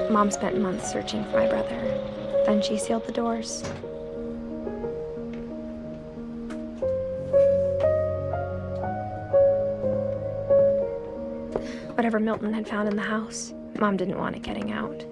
Mom spent months searching for my brother. Then she sealed the doors. Whatever Milton had found in the house, Mom didn't want it getting out.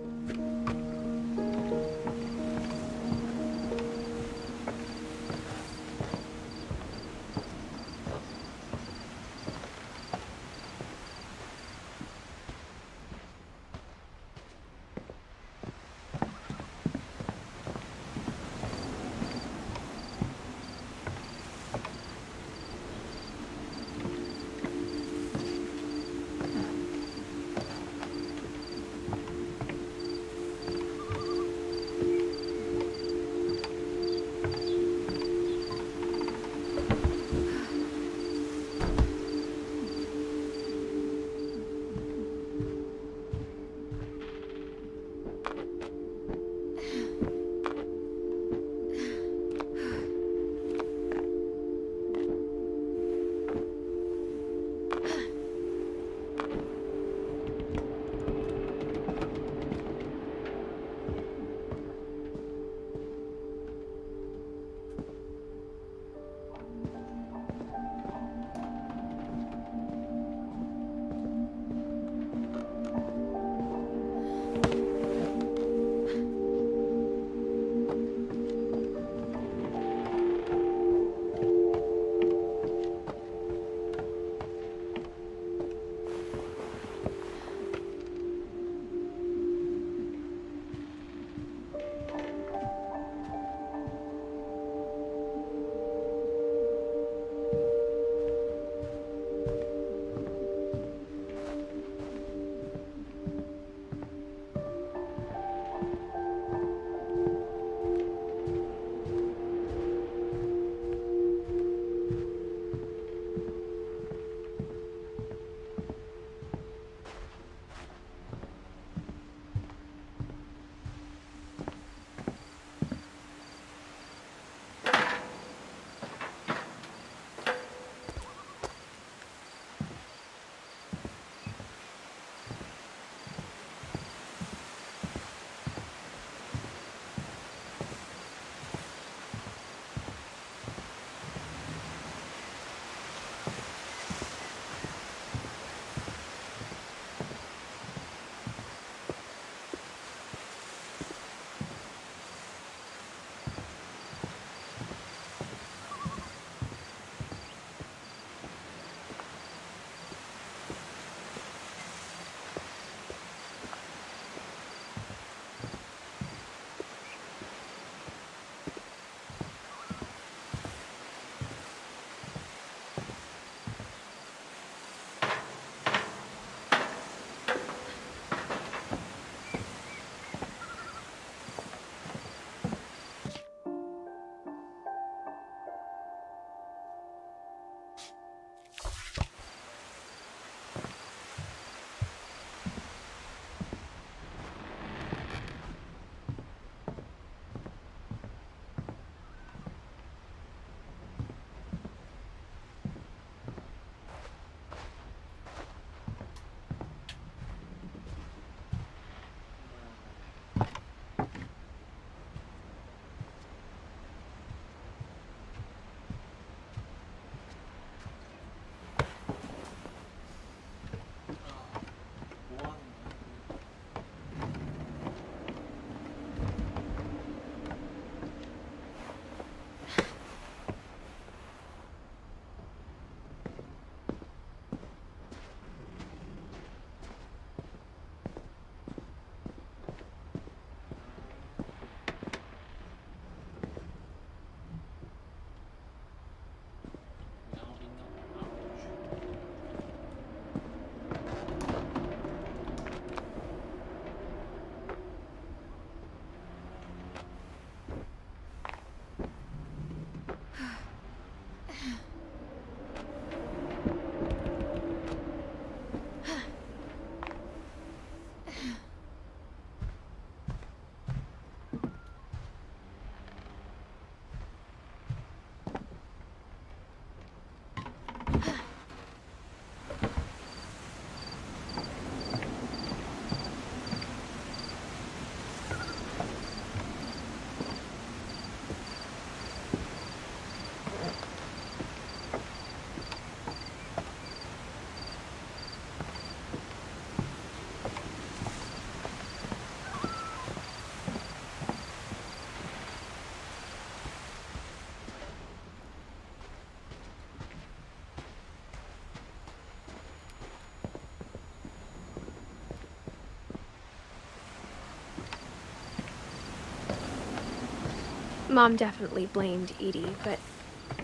Mom definitely blamed Edie, but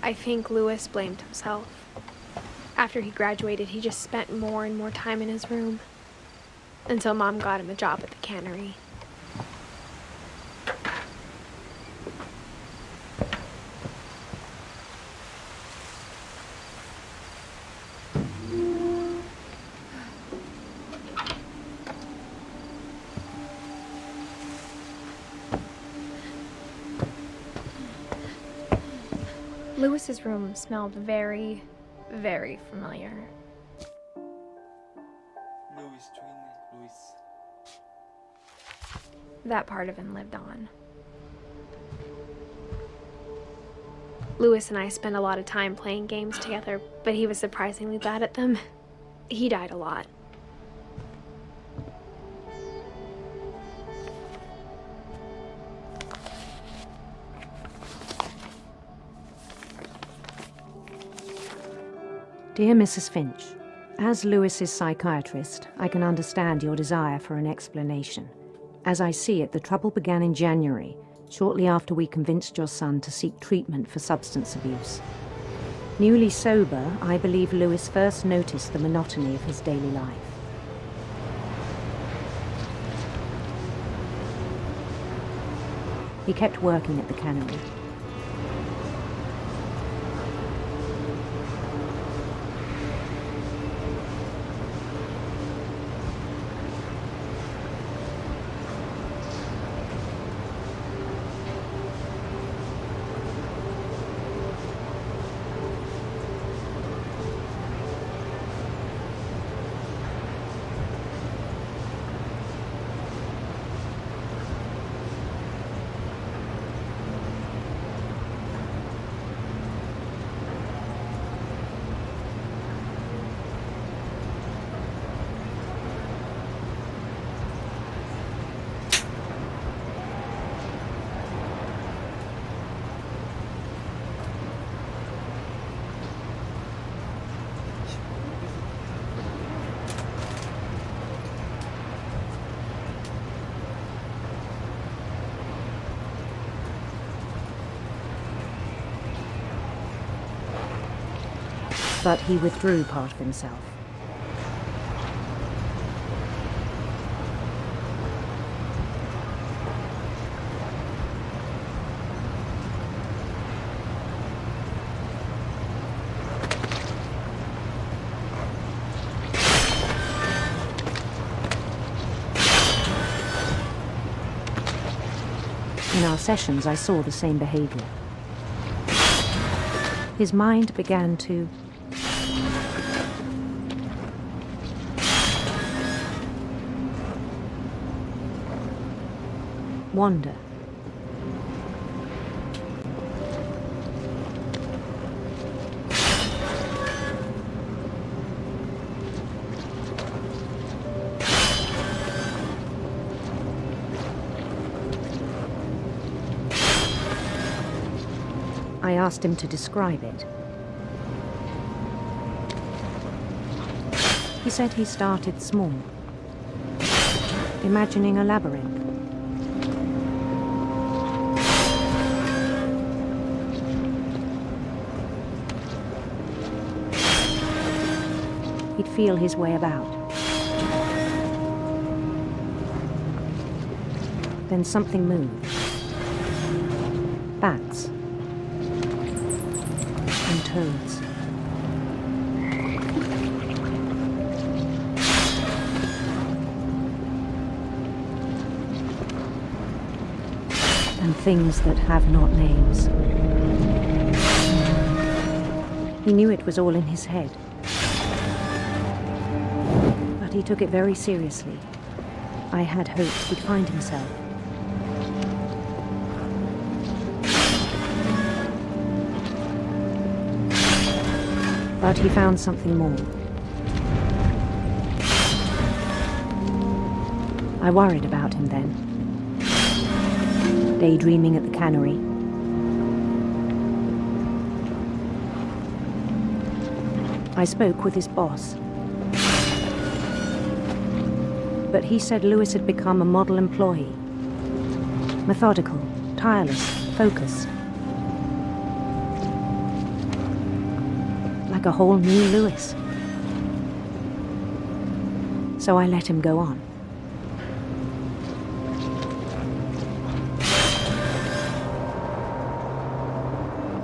I think Louis blamed himself. After he graduated, he just spent more and more time in his room. Until Mom got him a job at the cannery. Louis's room smelled very, very familiar. That part of him lived on. Louis and I spent a lot of time playing games together, but he was surprisingly bad at them. He died a lot. Dear Mrs. Finch, as Louis's psychiatrist, I can understand your desire for an explanation. As I see it, the trouble began in January, shortly after we convinced your son to seek treatment for substance abuse. Newly sober, I believe Louis first noticed the monotony of his daily life. He kept working at the cannery. But he withdrew part of himself. In our sessions, I saw the same behavior. His mind began to wander. I asked him to describe it. He said he started small, imagining a labyrinth. He'd feel his way about. Then something moved. Bats. And toads. And things that have not names. He knew it was all in his head. But he took it very seriously. I had hoped he'd find himself. But he found something more. I worried about him then. Daydreaming at the cannery. I spoke with his boss. But he said Louis had become a model employee. Methodical, tireless, focused. Like a whole new Lewis. So I let him go on.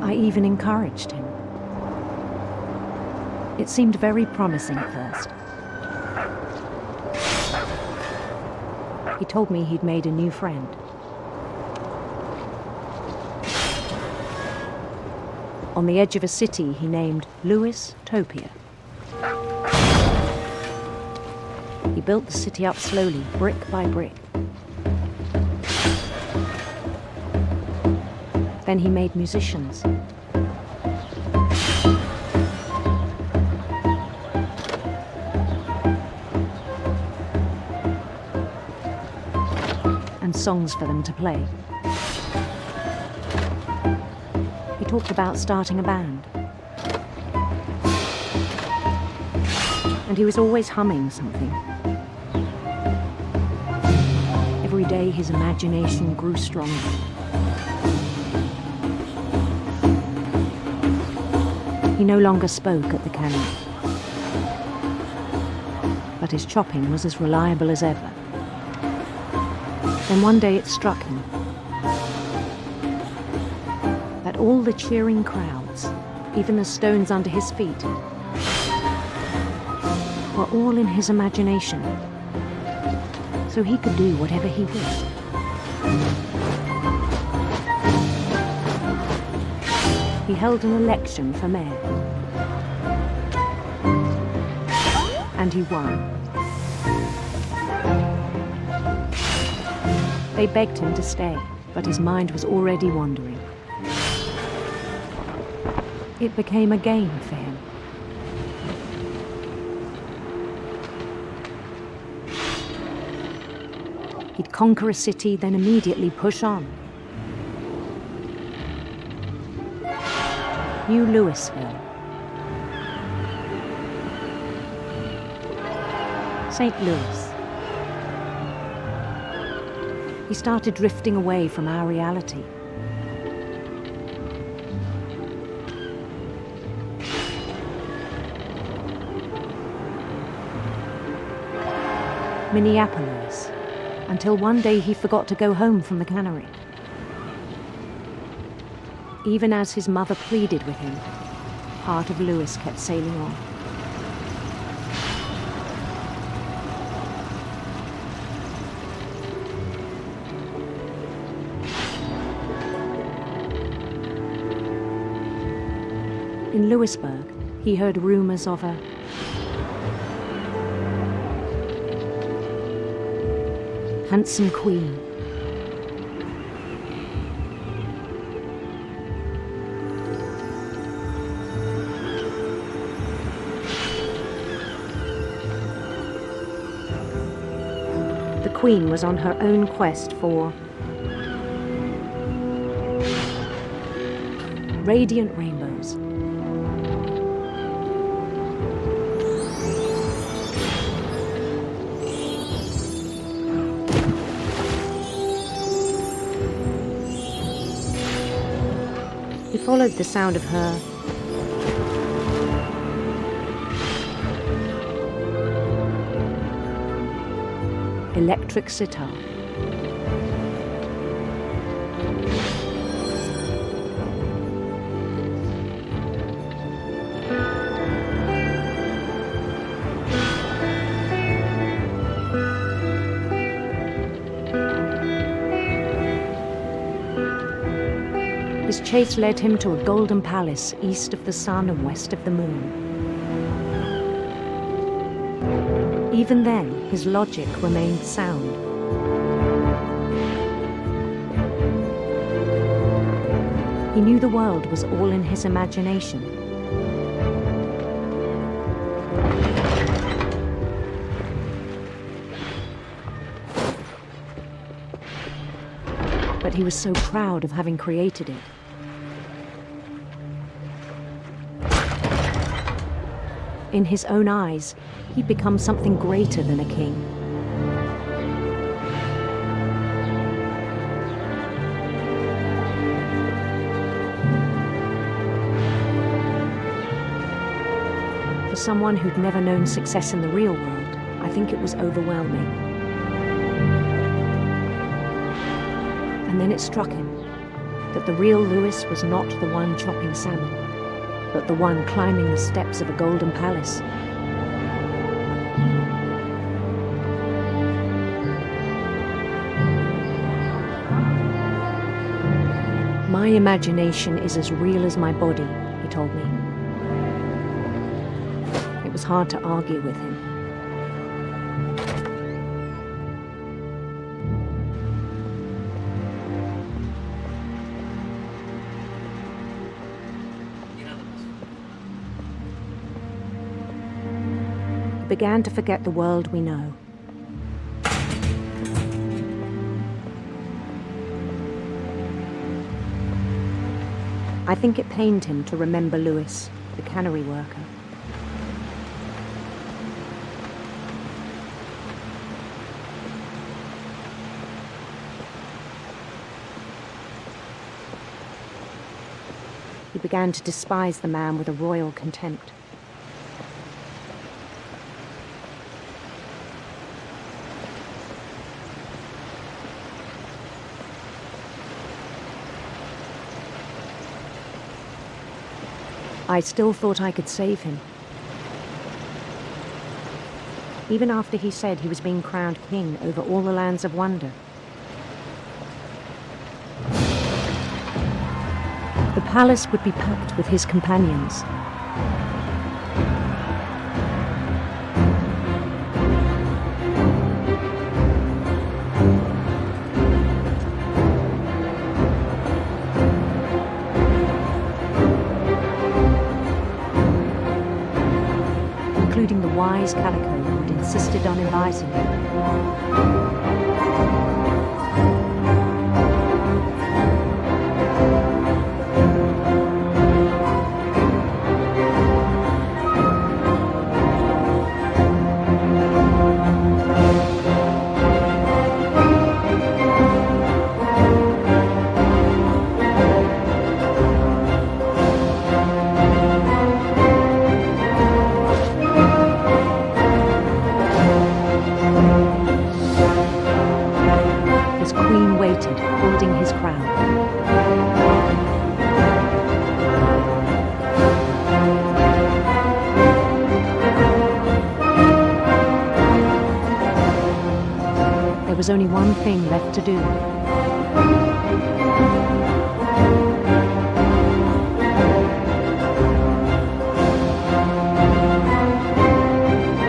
I even encouraged him. It seemed very promising at first. He told me he'd made a new friend. On the edge of a city he named Lewis Topia. He built the city up slowly, brick by brick. Then he made musicians. And songs for them to play. He talked about starting a band. And he was always humming something. Every day his imagination grew stronger. He no longer spoke at the cannon, but his chopping was as reliable as ever. Then one day it struck him that all the cheering crowds, even the stones under his feet, were all in his imagination, so he could do whatever he wished. He held an election for mayor. And he won. They begged him to stay, but his mind was already wandering. It became a game for him. He'd conquer a city, then immediately push on. New Louisville. St. Louis. He started drifting away from our reality. Minneapolis, until one day he forgot to go home from the cannery. Even as his mother pleaded with him, part of Lewis kept sailing on. In Lewisburg, he heard rumors of a handsome queen. The queen was on her own quest for radiant rainbows. He followed the sound of her electric sitar. His chase led him to a golden palace east of the sun and west of the moon. Even then, his logic remained sound. He knew the world was all in his imagination. But he was so proud of having created it. In his own eyes, he'd become something greater than a king. someone who'd never known success in the real world, I think it was overwhelming. And then it struck him that the real Lewis was not the one chopping salmon, but the one climbing the steps of a golden palace. My imagination is as real as my body, he told me. It was hard to argue with him. He began to forget the world we know. I think it pained him to remember Lewis, the cannery worker. He began to despise the man with a royal contempt. I still thought I could save him. Even after he said he was being crowned king over all the lands of wonder. The palace would be packed with his companions. Including the wise Calico who'd insisted on inviting him. Holding his crown. There was only one thing left to do.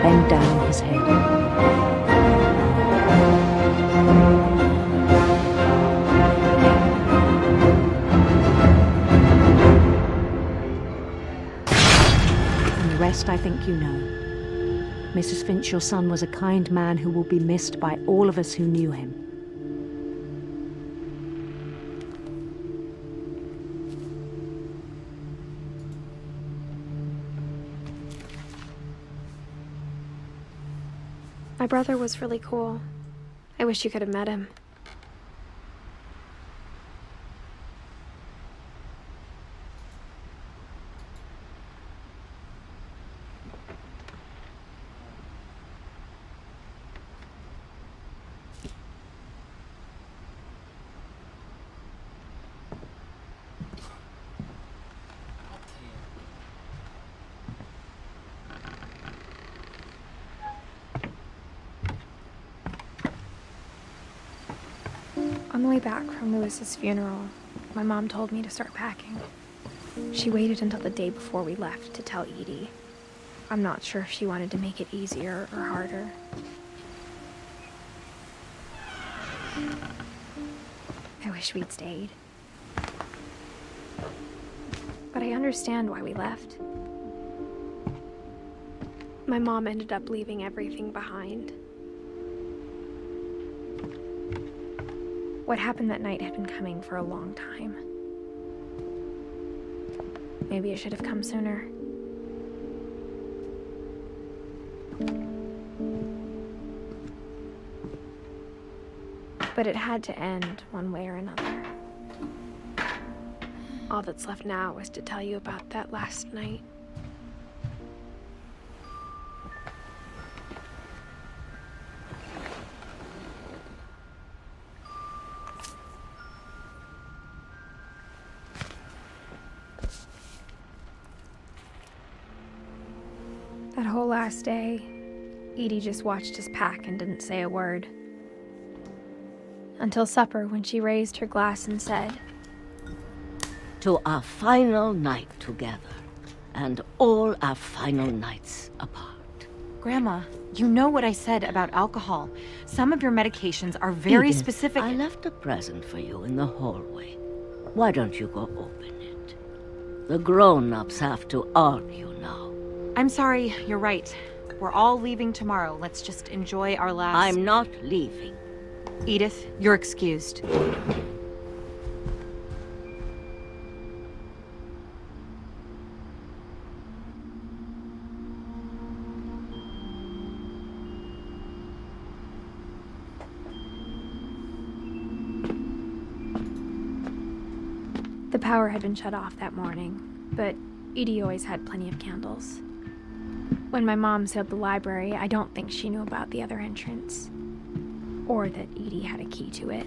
Bend down his head. I think you know. Mrs. Finch, your son was a kind man who will be missed by all of us who knew him. My brother was really cool. I wish you could have met him. On the way back from Lewis's funeral, my mom told me to start packing. She waited until the day before we left to tell Edie. I'm not sure if she wanted to make it easier or harder. I wish we'd stayed. But I understand why we left. My mom ended up leaving everything behind. What happened that night had been coming for a long time. Maybe it should have come sooner. But it had to end one way or another. All that's left now is to tell you about that last night. That whole last day, Edie just watched us pack and didn't say a word. Until supper, when she raised her glass and said, "To our final night together, and all our final nights apart." Grandma, you know what I said about alcohol. Some of your medications are very Edith, specific. I left a present for you in the hallway. Why don't you go open it? The grown-ups have to argue now. I'm sorry, you're right. We're all leaving tomorrow. Let's just enjoy our last... I'm not leaving. Edith, you're excused. The power had been shut off that morning, but Edie always had plenty of candles. When my mom sealed the library, I don't think she knew about the other entrance, or that Edie had a key to it.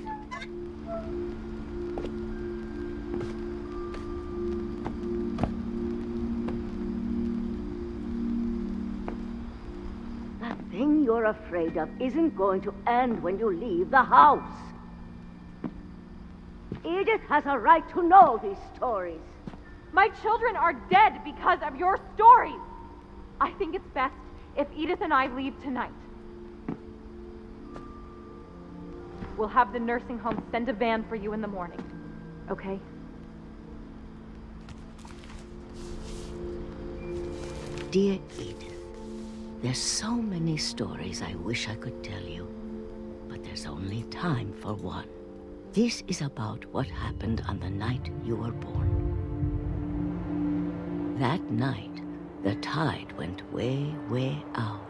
That thing you're afraid of isn't going to end when you leave the house. Edith has a right to know these stories. My children are dead because of your stories. I think it's best if Edith and I leave tonight. We'll have the nursing home send a van for you in the morning, okay? Dear Edith, there's so many stories I wish I could tell you, but there's only time for one. This is about what happened on the night you were born. That night, the tide went way, way out.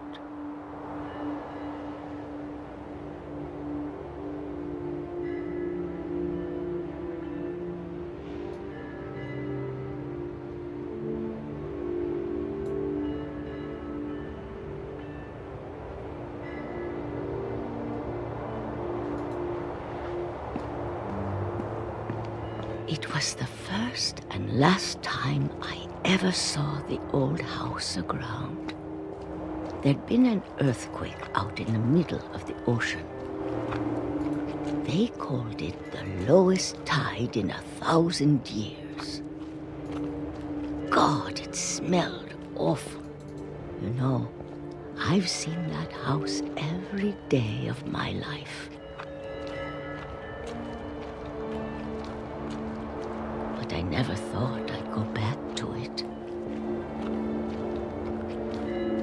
It was the first and last time I ever saw the old house aground. There'd been an earthquake out in the middle of the ocean. They called it the lowest tide in 1,000 years. God, it smelled awful. You know, I've seen that house every day of my life. I never thought I'd go back to it.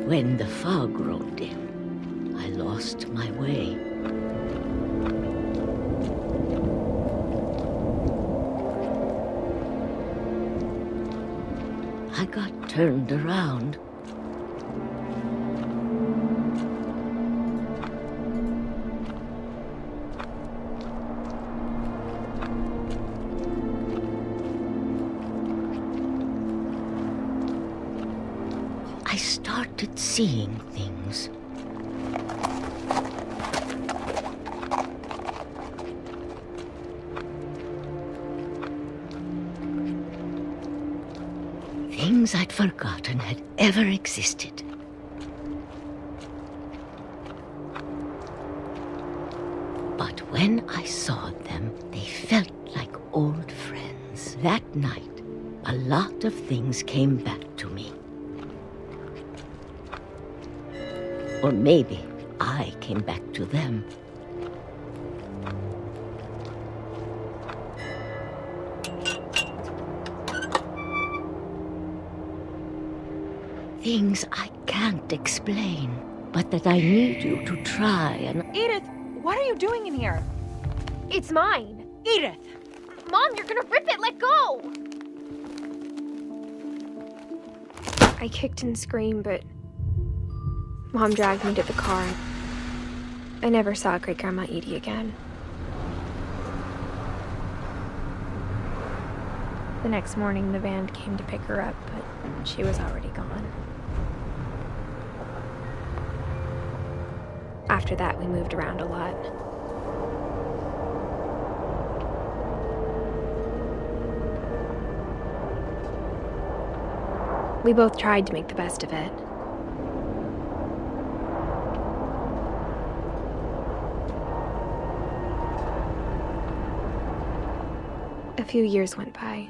When the fog rolled in, I lost my way. I got turned around. I started seeing things. Things I'd forgotten had ever existed. But when I saw them, they felt like old friends. That night, a lot of things came back to me. Or maybe I came back to them. Things I can't explain, but that I need you to try and... Edith, what are you doing in here? It's mine. Edith! Mom, you're gonna rip it! Let go! I kicked and screamed, but Mom dragged me to the car. I never saw Great-Grandma Edie again. The next morning, the van came to pick her up, but she was already gone. After that, we moved around a lot. We both tried to make the best of it. A few years went by.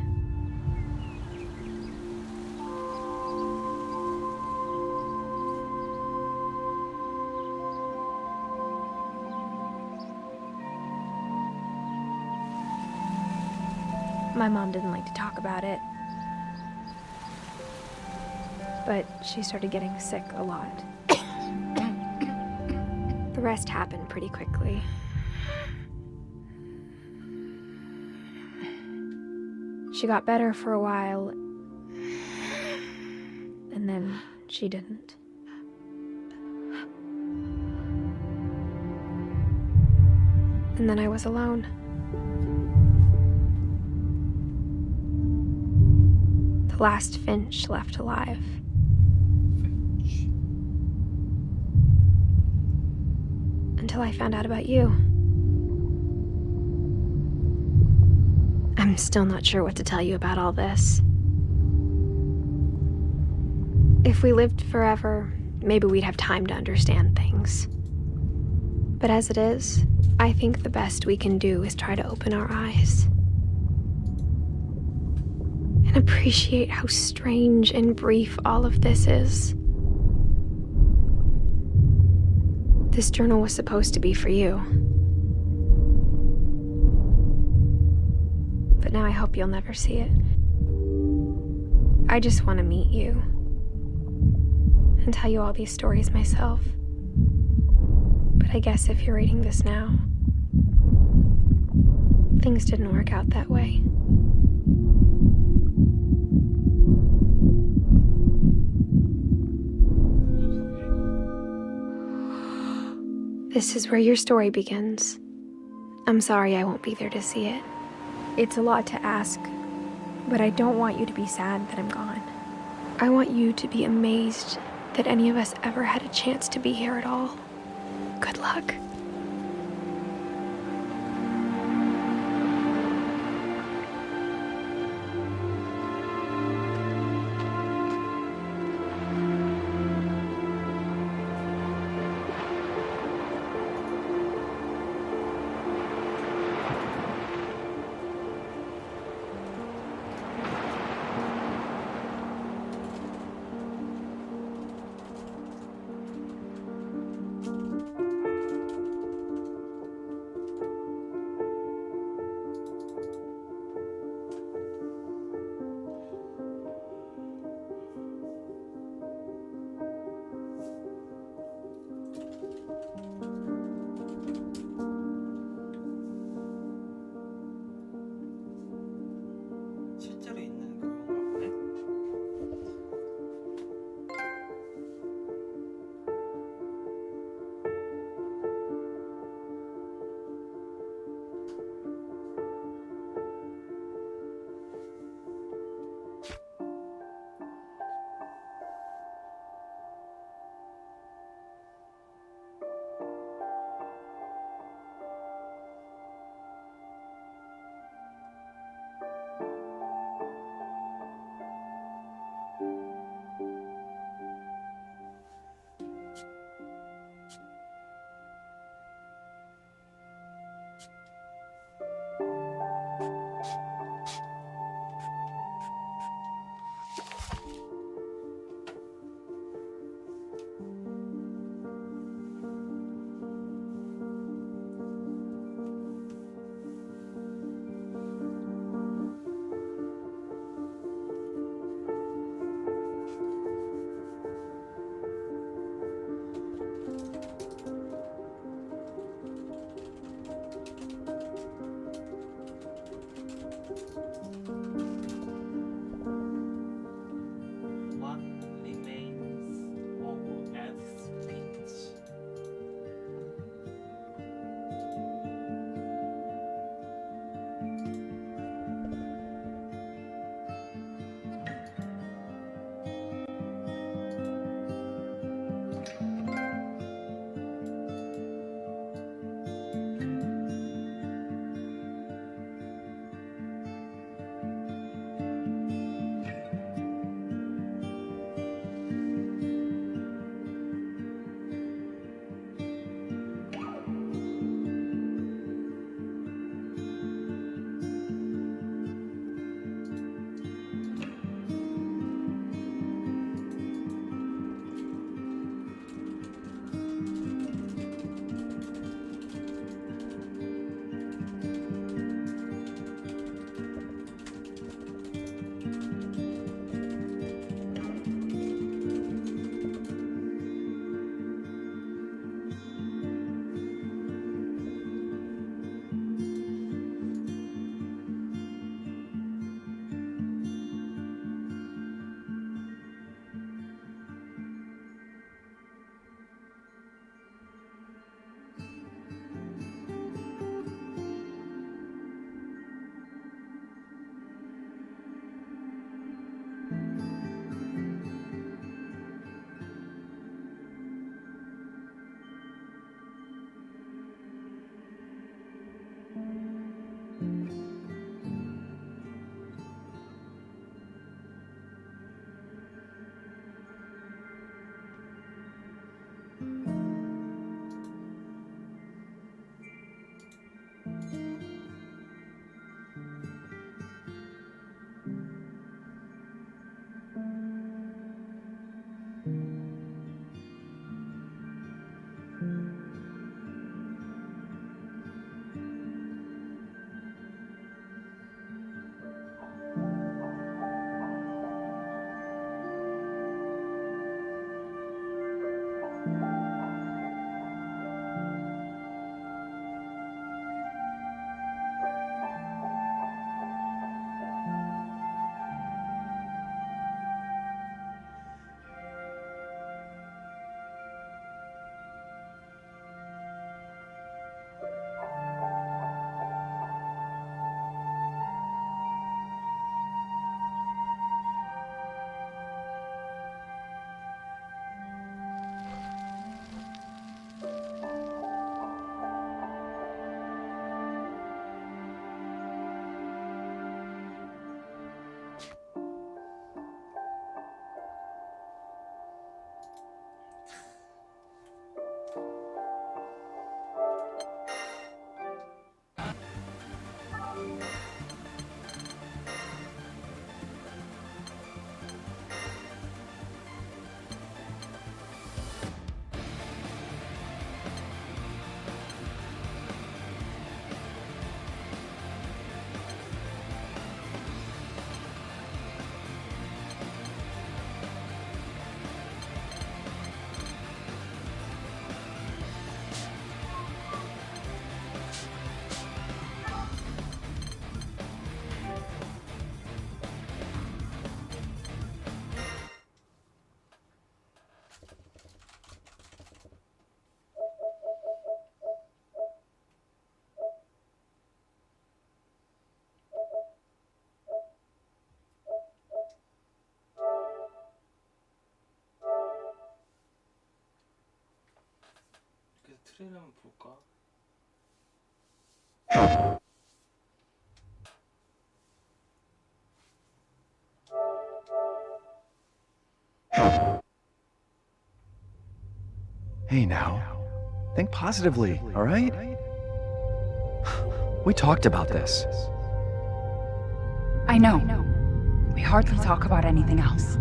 My mom didn't like to talk about it, but she started getting sick a lot. The rest happened pretty quickly. She got better for a while, and then she didn't. And then I was alone. The last Finch left alive. Until I found out about you. I'm still not sure what to tell you about all this. If we lived forever, maybe we'd have time to understand things. But as it is, I think the best we can do is try to open our eyes. And appreciate how strange and brief all of this is. This journal was supposed to be for you. But now I hope you'll never see it. I just want to meet you and tell you all these stories myself. But I guess if you're reading this now, things didn't work out that way. This is where your story begins. I'm sorry I won't be there to see it. It's a lot to ask, but I don't want you to be sad that I'm gone. I want you to be amazed that any of us ever had a chance to be here at all. Good luck. 트레일러 한번 볼까? Hey now. Think positively, all right? We talked about this. I know. We hardly talk about anything else.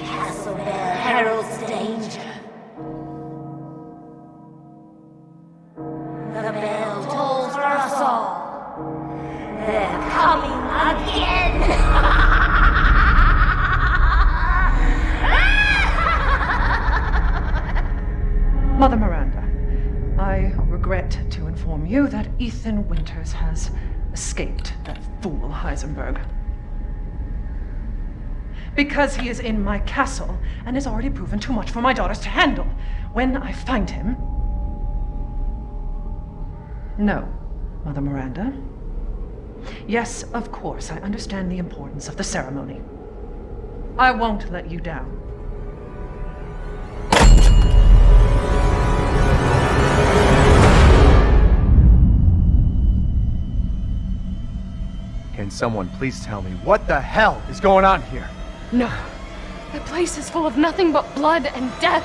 Castle bell heralds danger. The bell tolls for us all. They're coming again. Mother Miranda, I regret to inform you that Ethan Winters has escaped that fool Heisenberg. Because he is in my castle and has already proven too much for my daughters to handle. When I find him... No, Mother Miranda. Yes, of course, I understand the importance of the ceremony. I won't let you down. Can someone please tell me what the hell is going on here? No. The place is full of nothing but blood and death.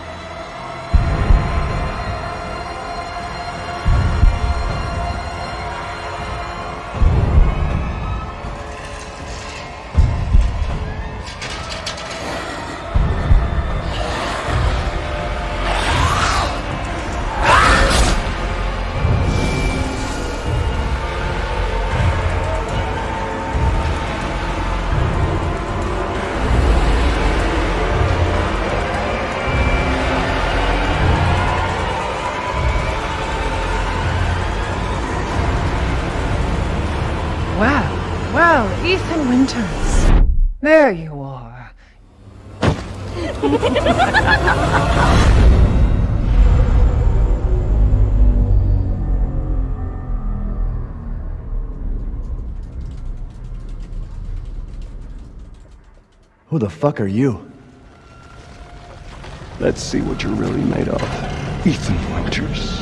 Well, Ethan Winters. There you are. Who the fuck are you? Let's see what you're really made of, Ethan Winters.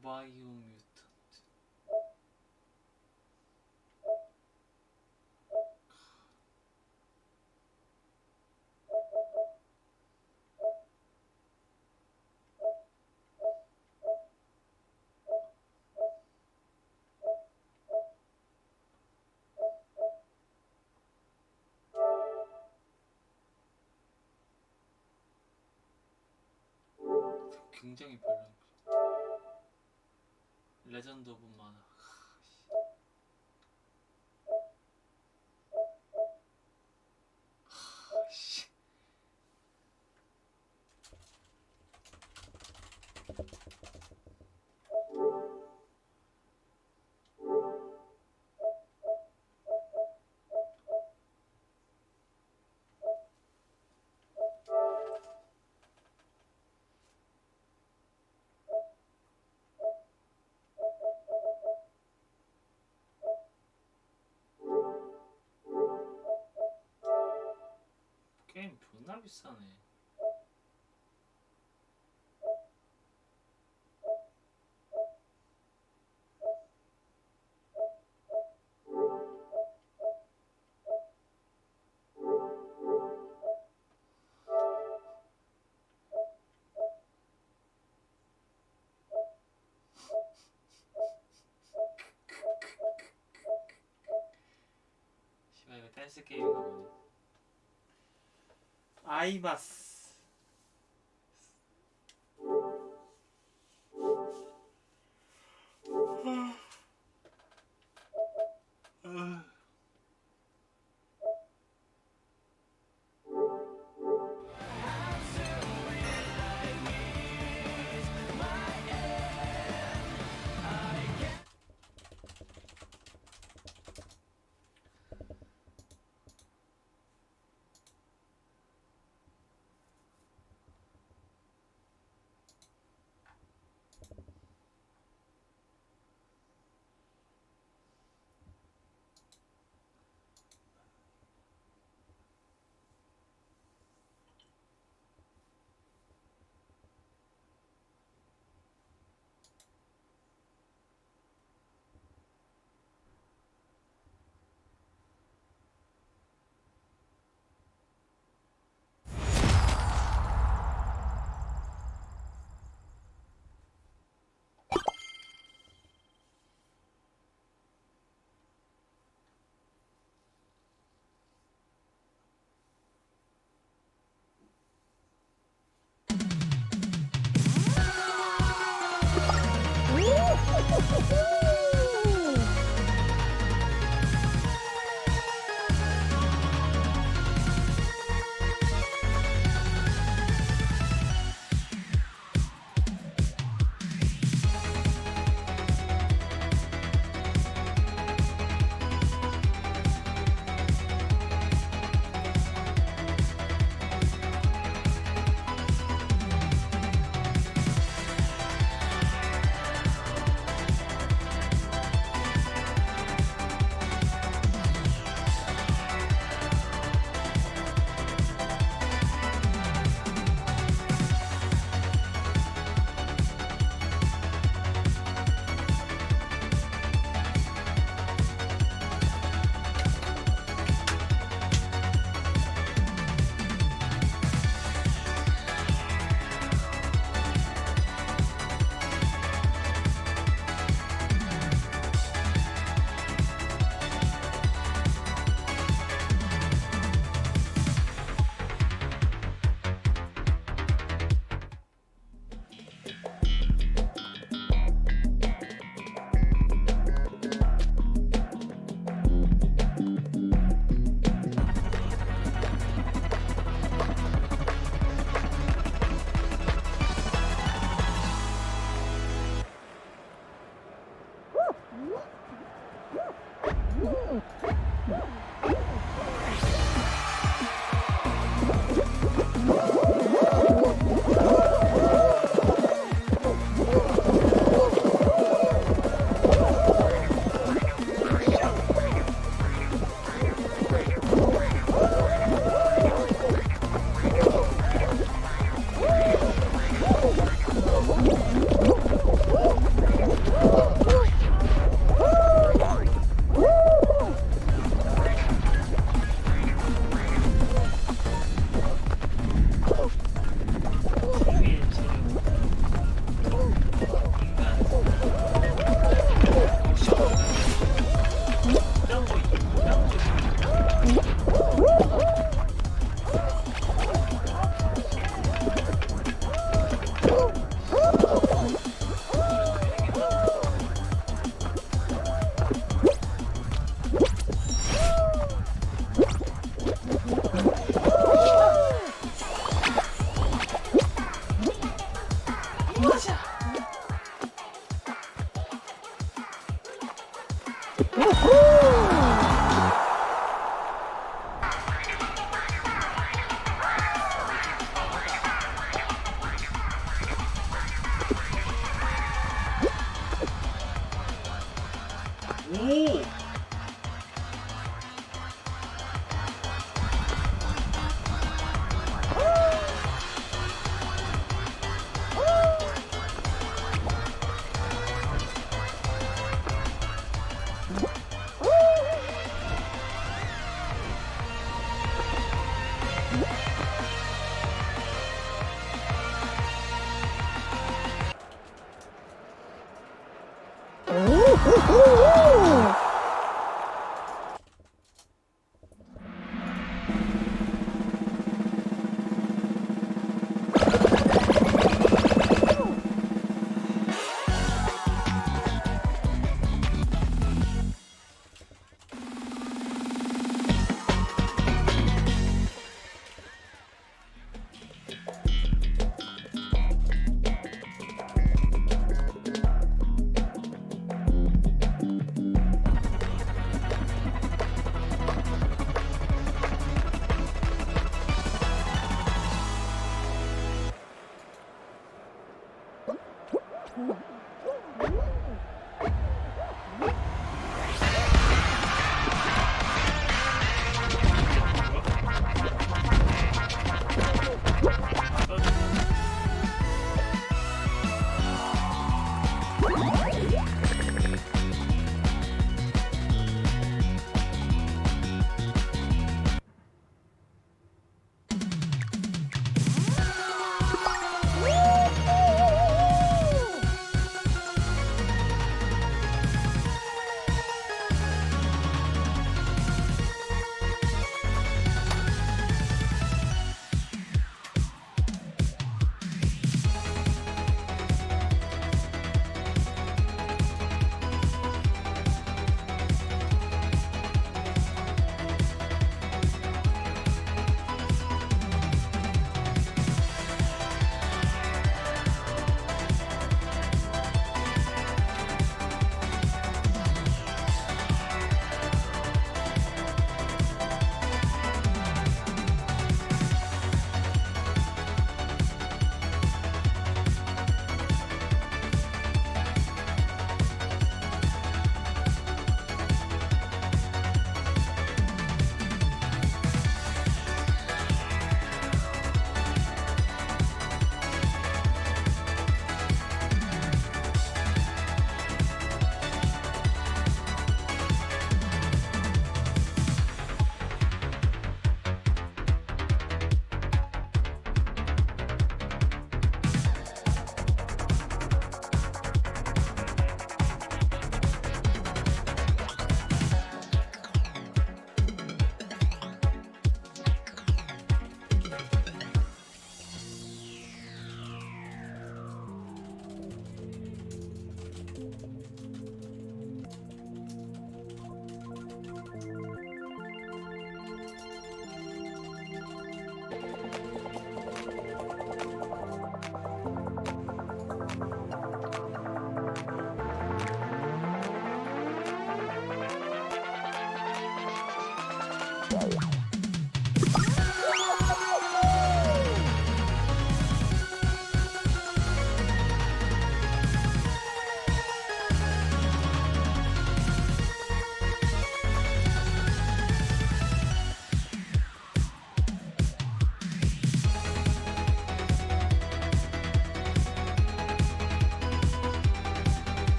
바이오뮤턴트. 굉장히 별로. 레전드 오브 마나. 게임 존나 비싸네. 씨발 이거 댄스 게임인가 보네. 아이바스.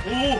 오!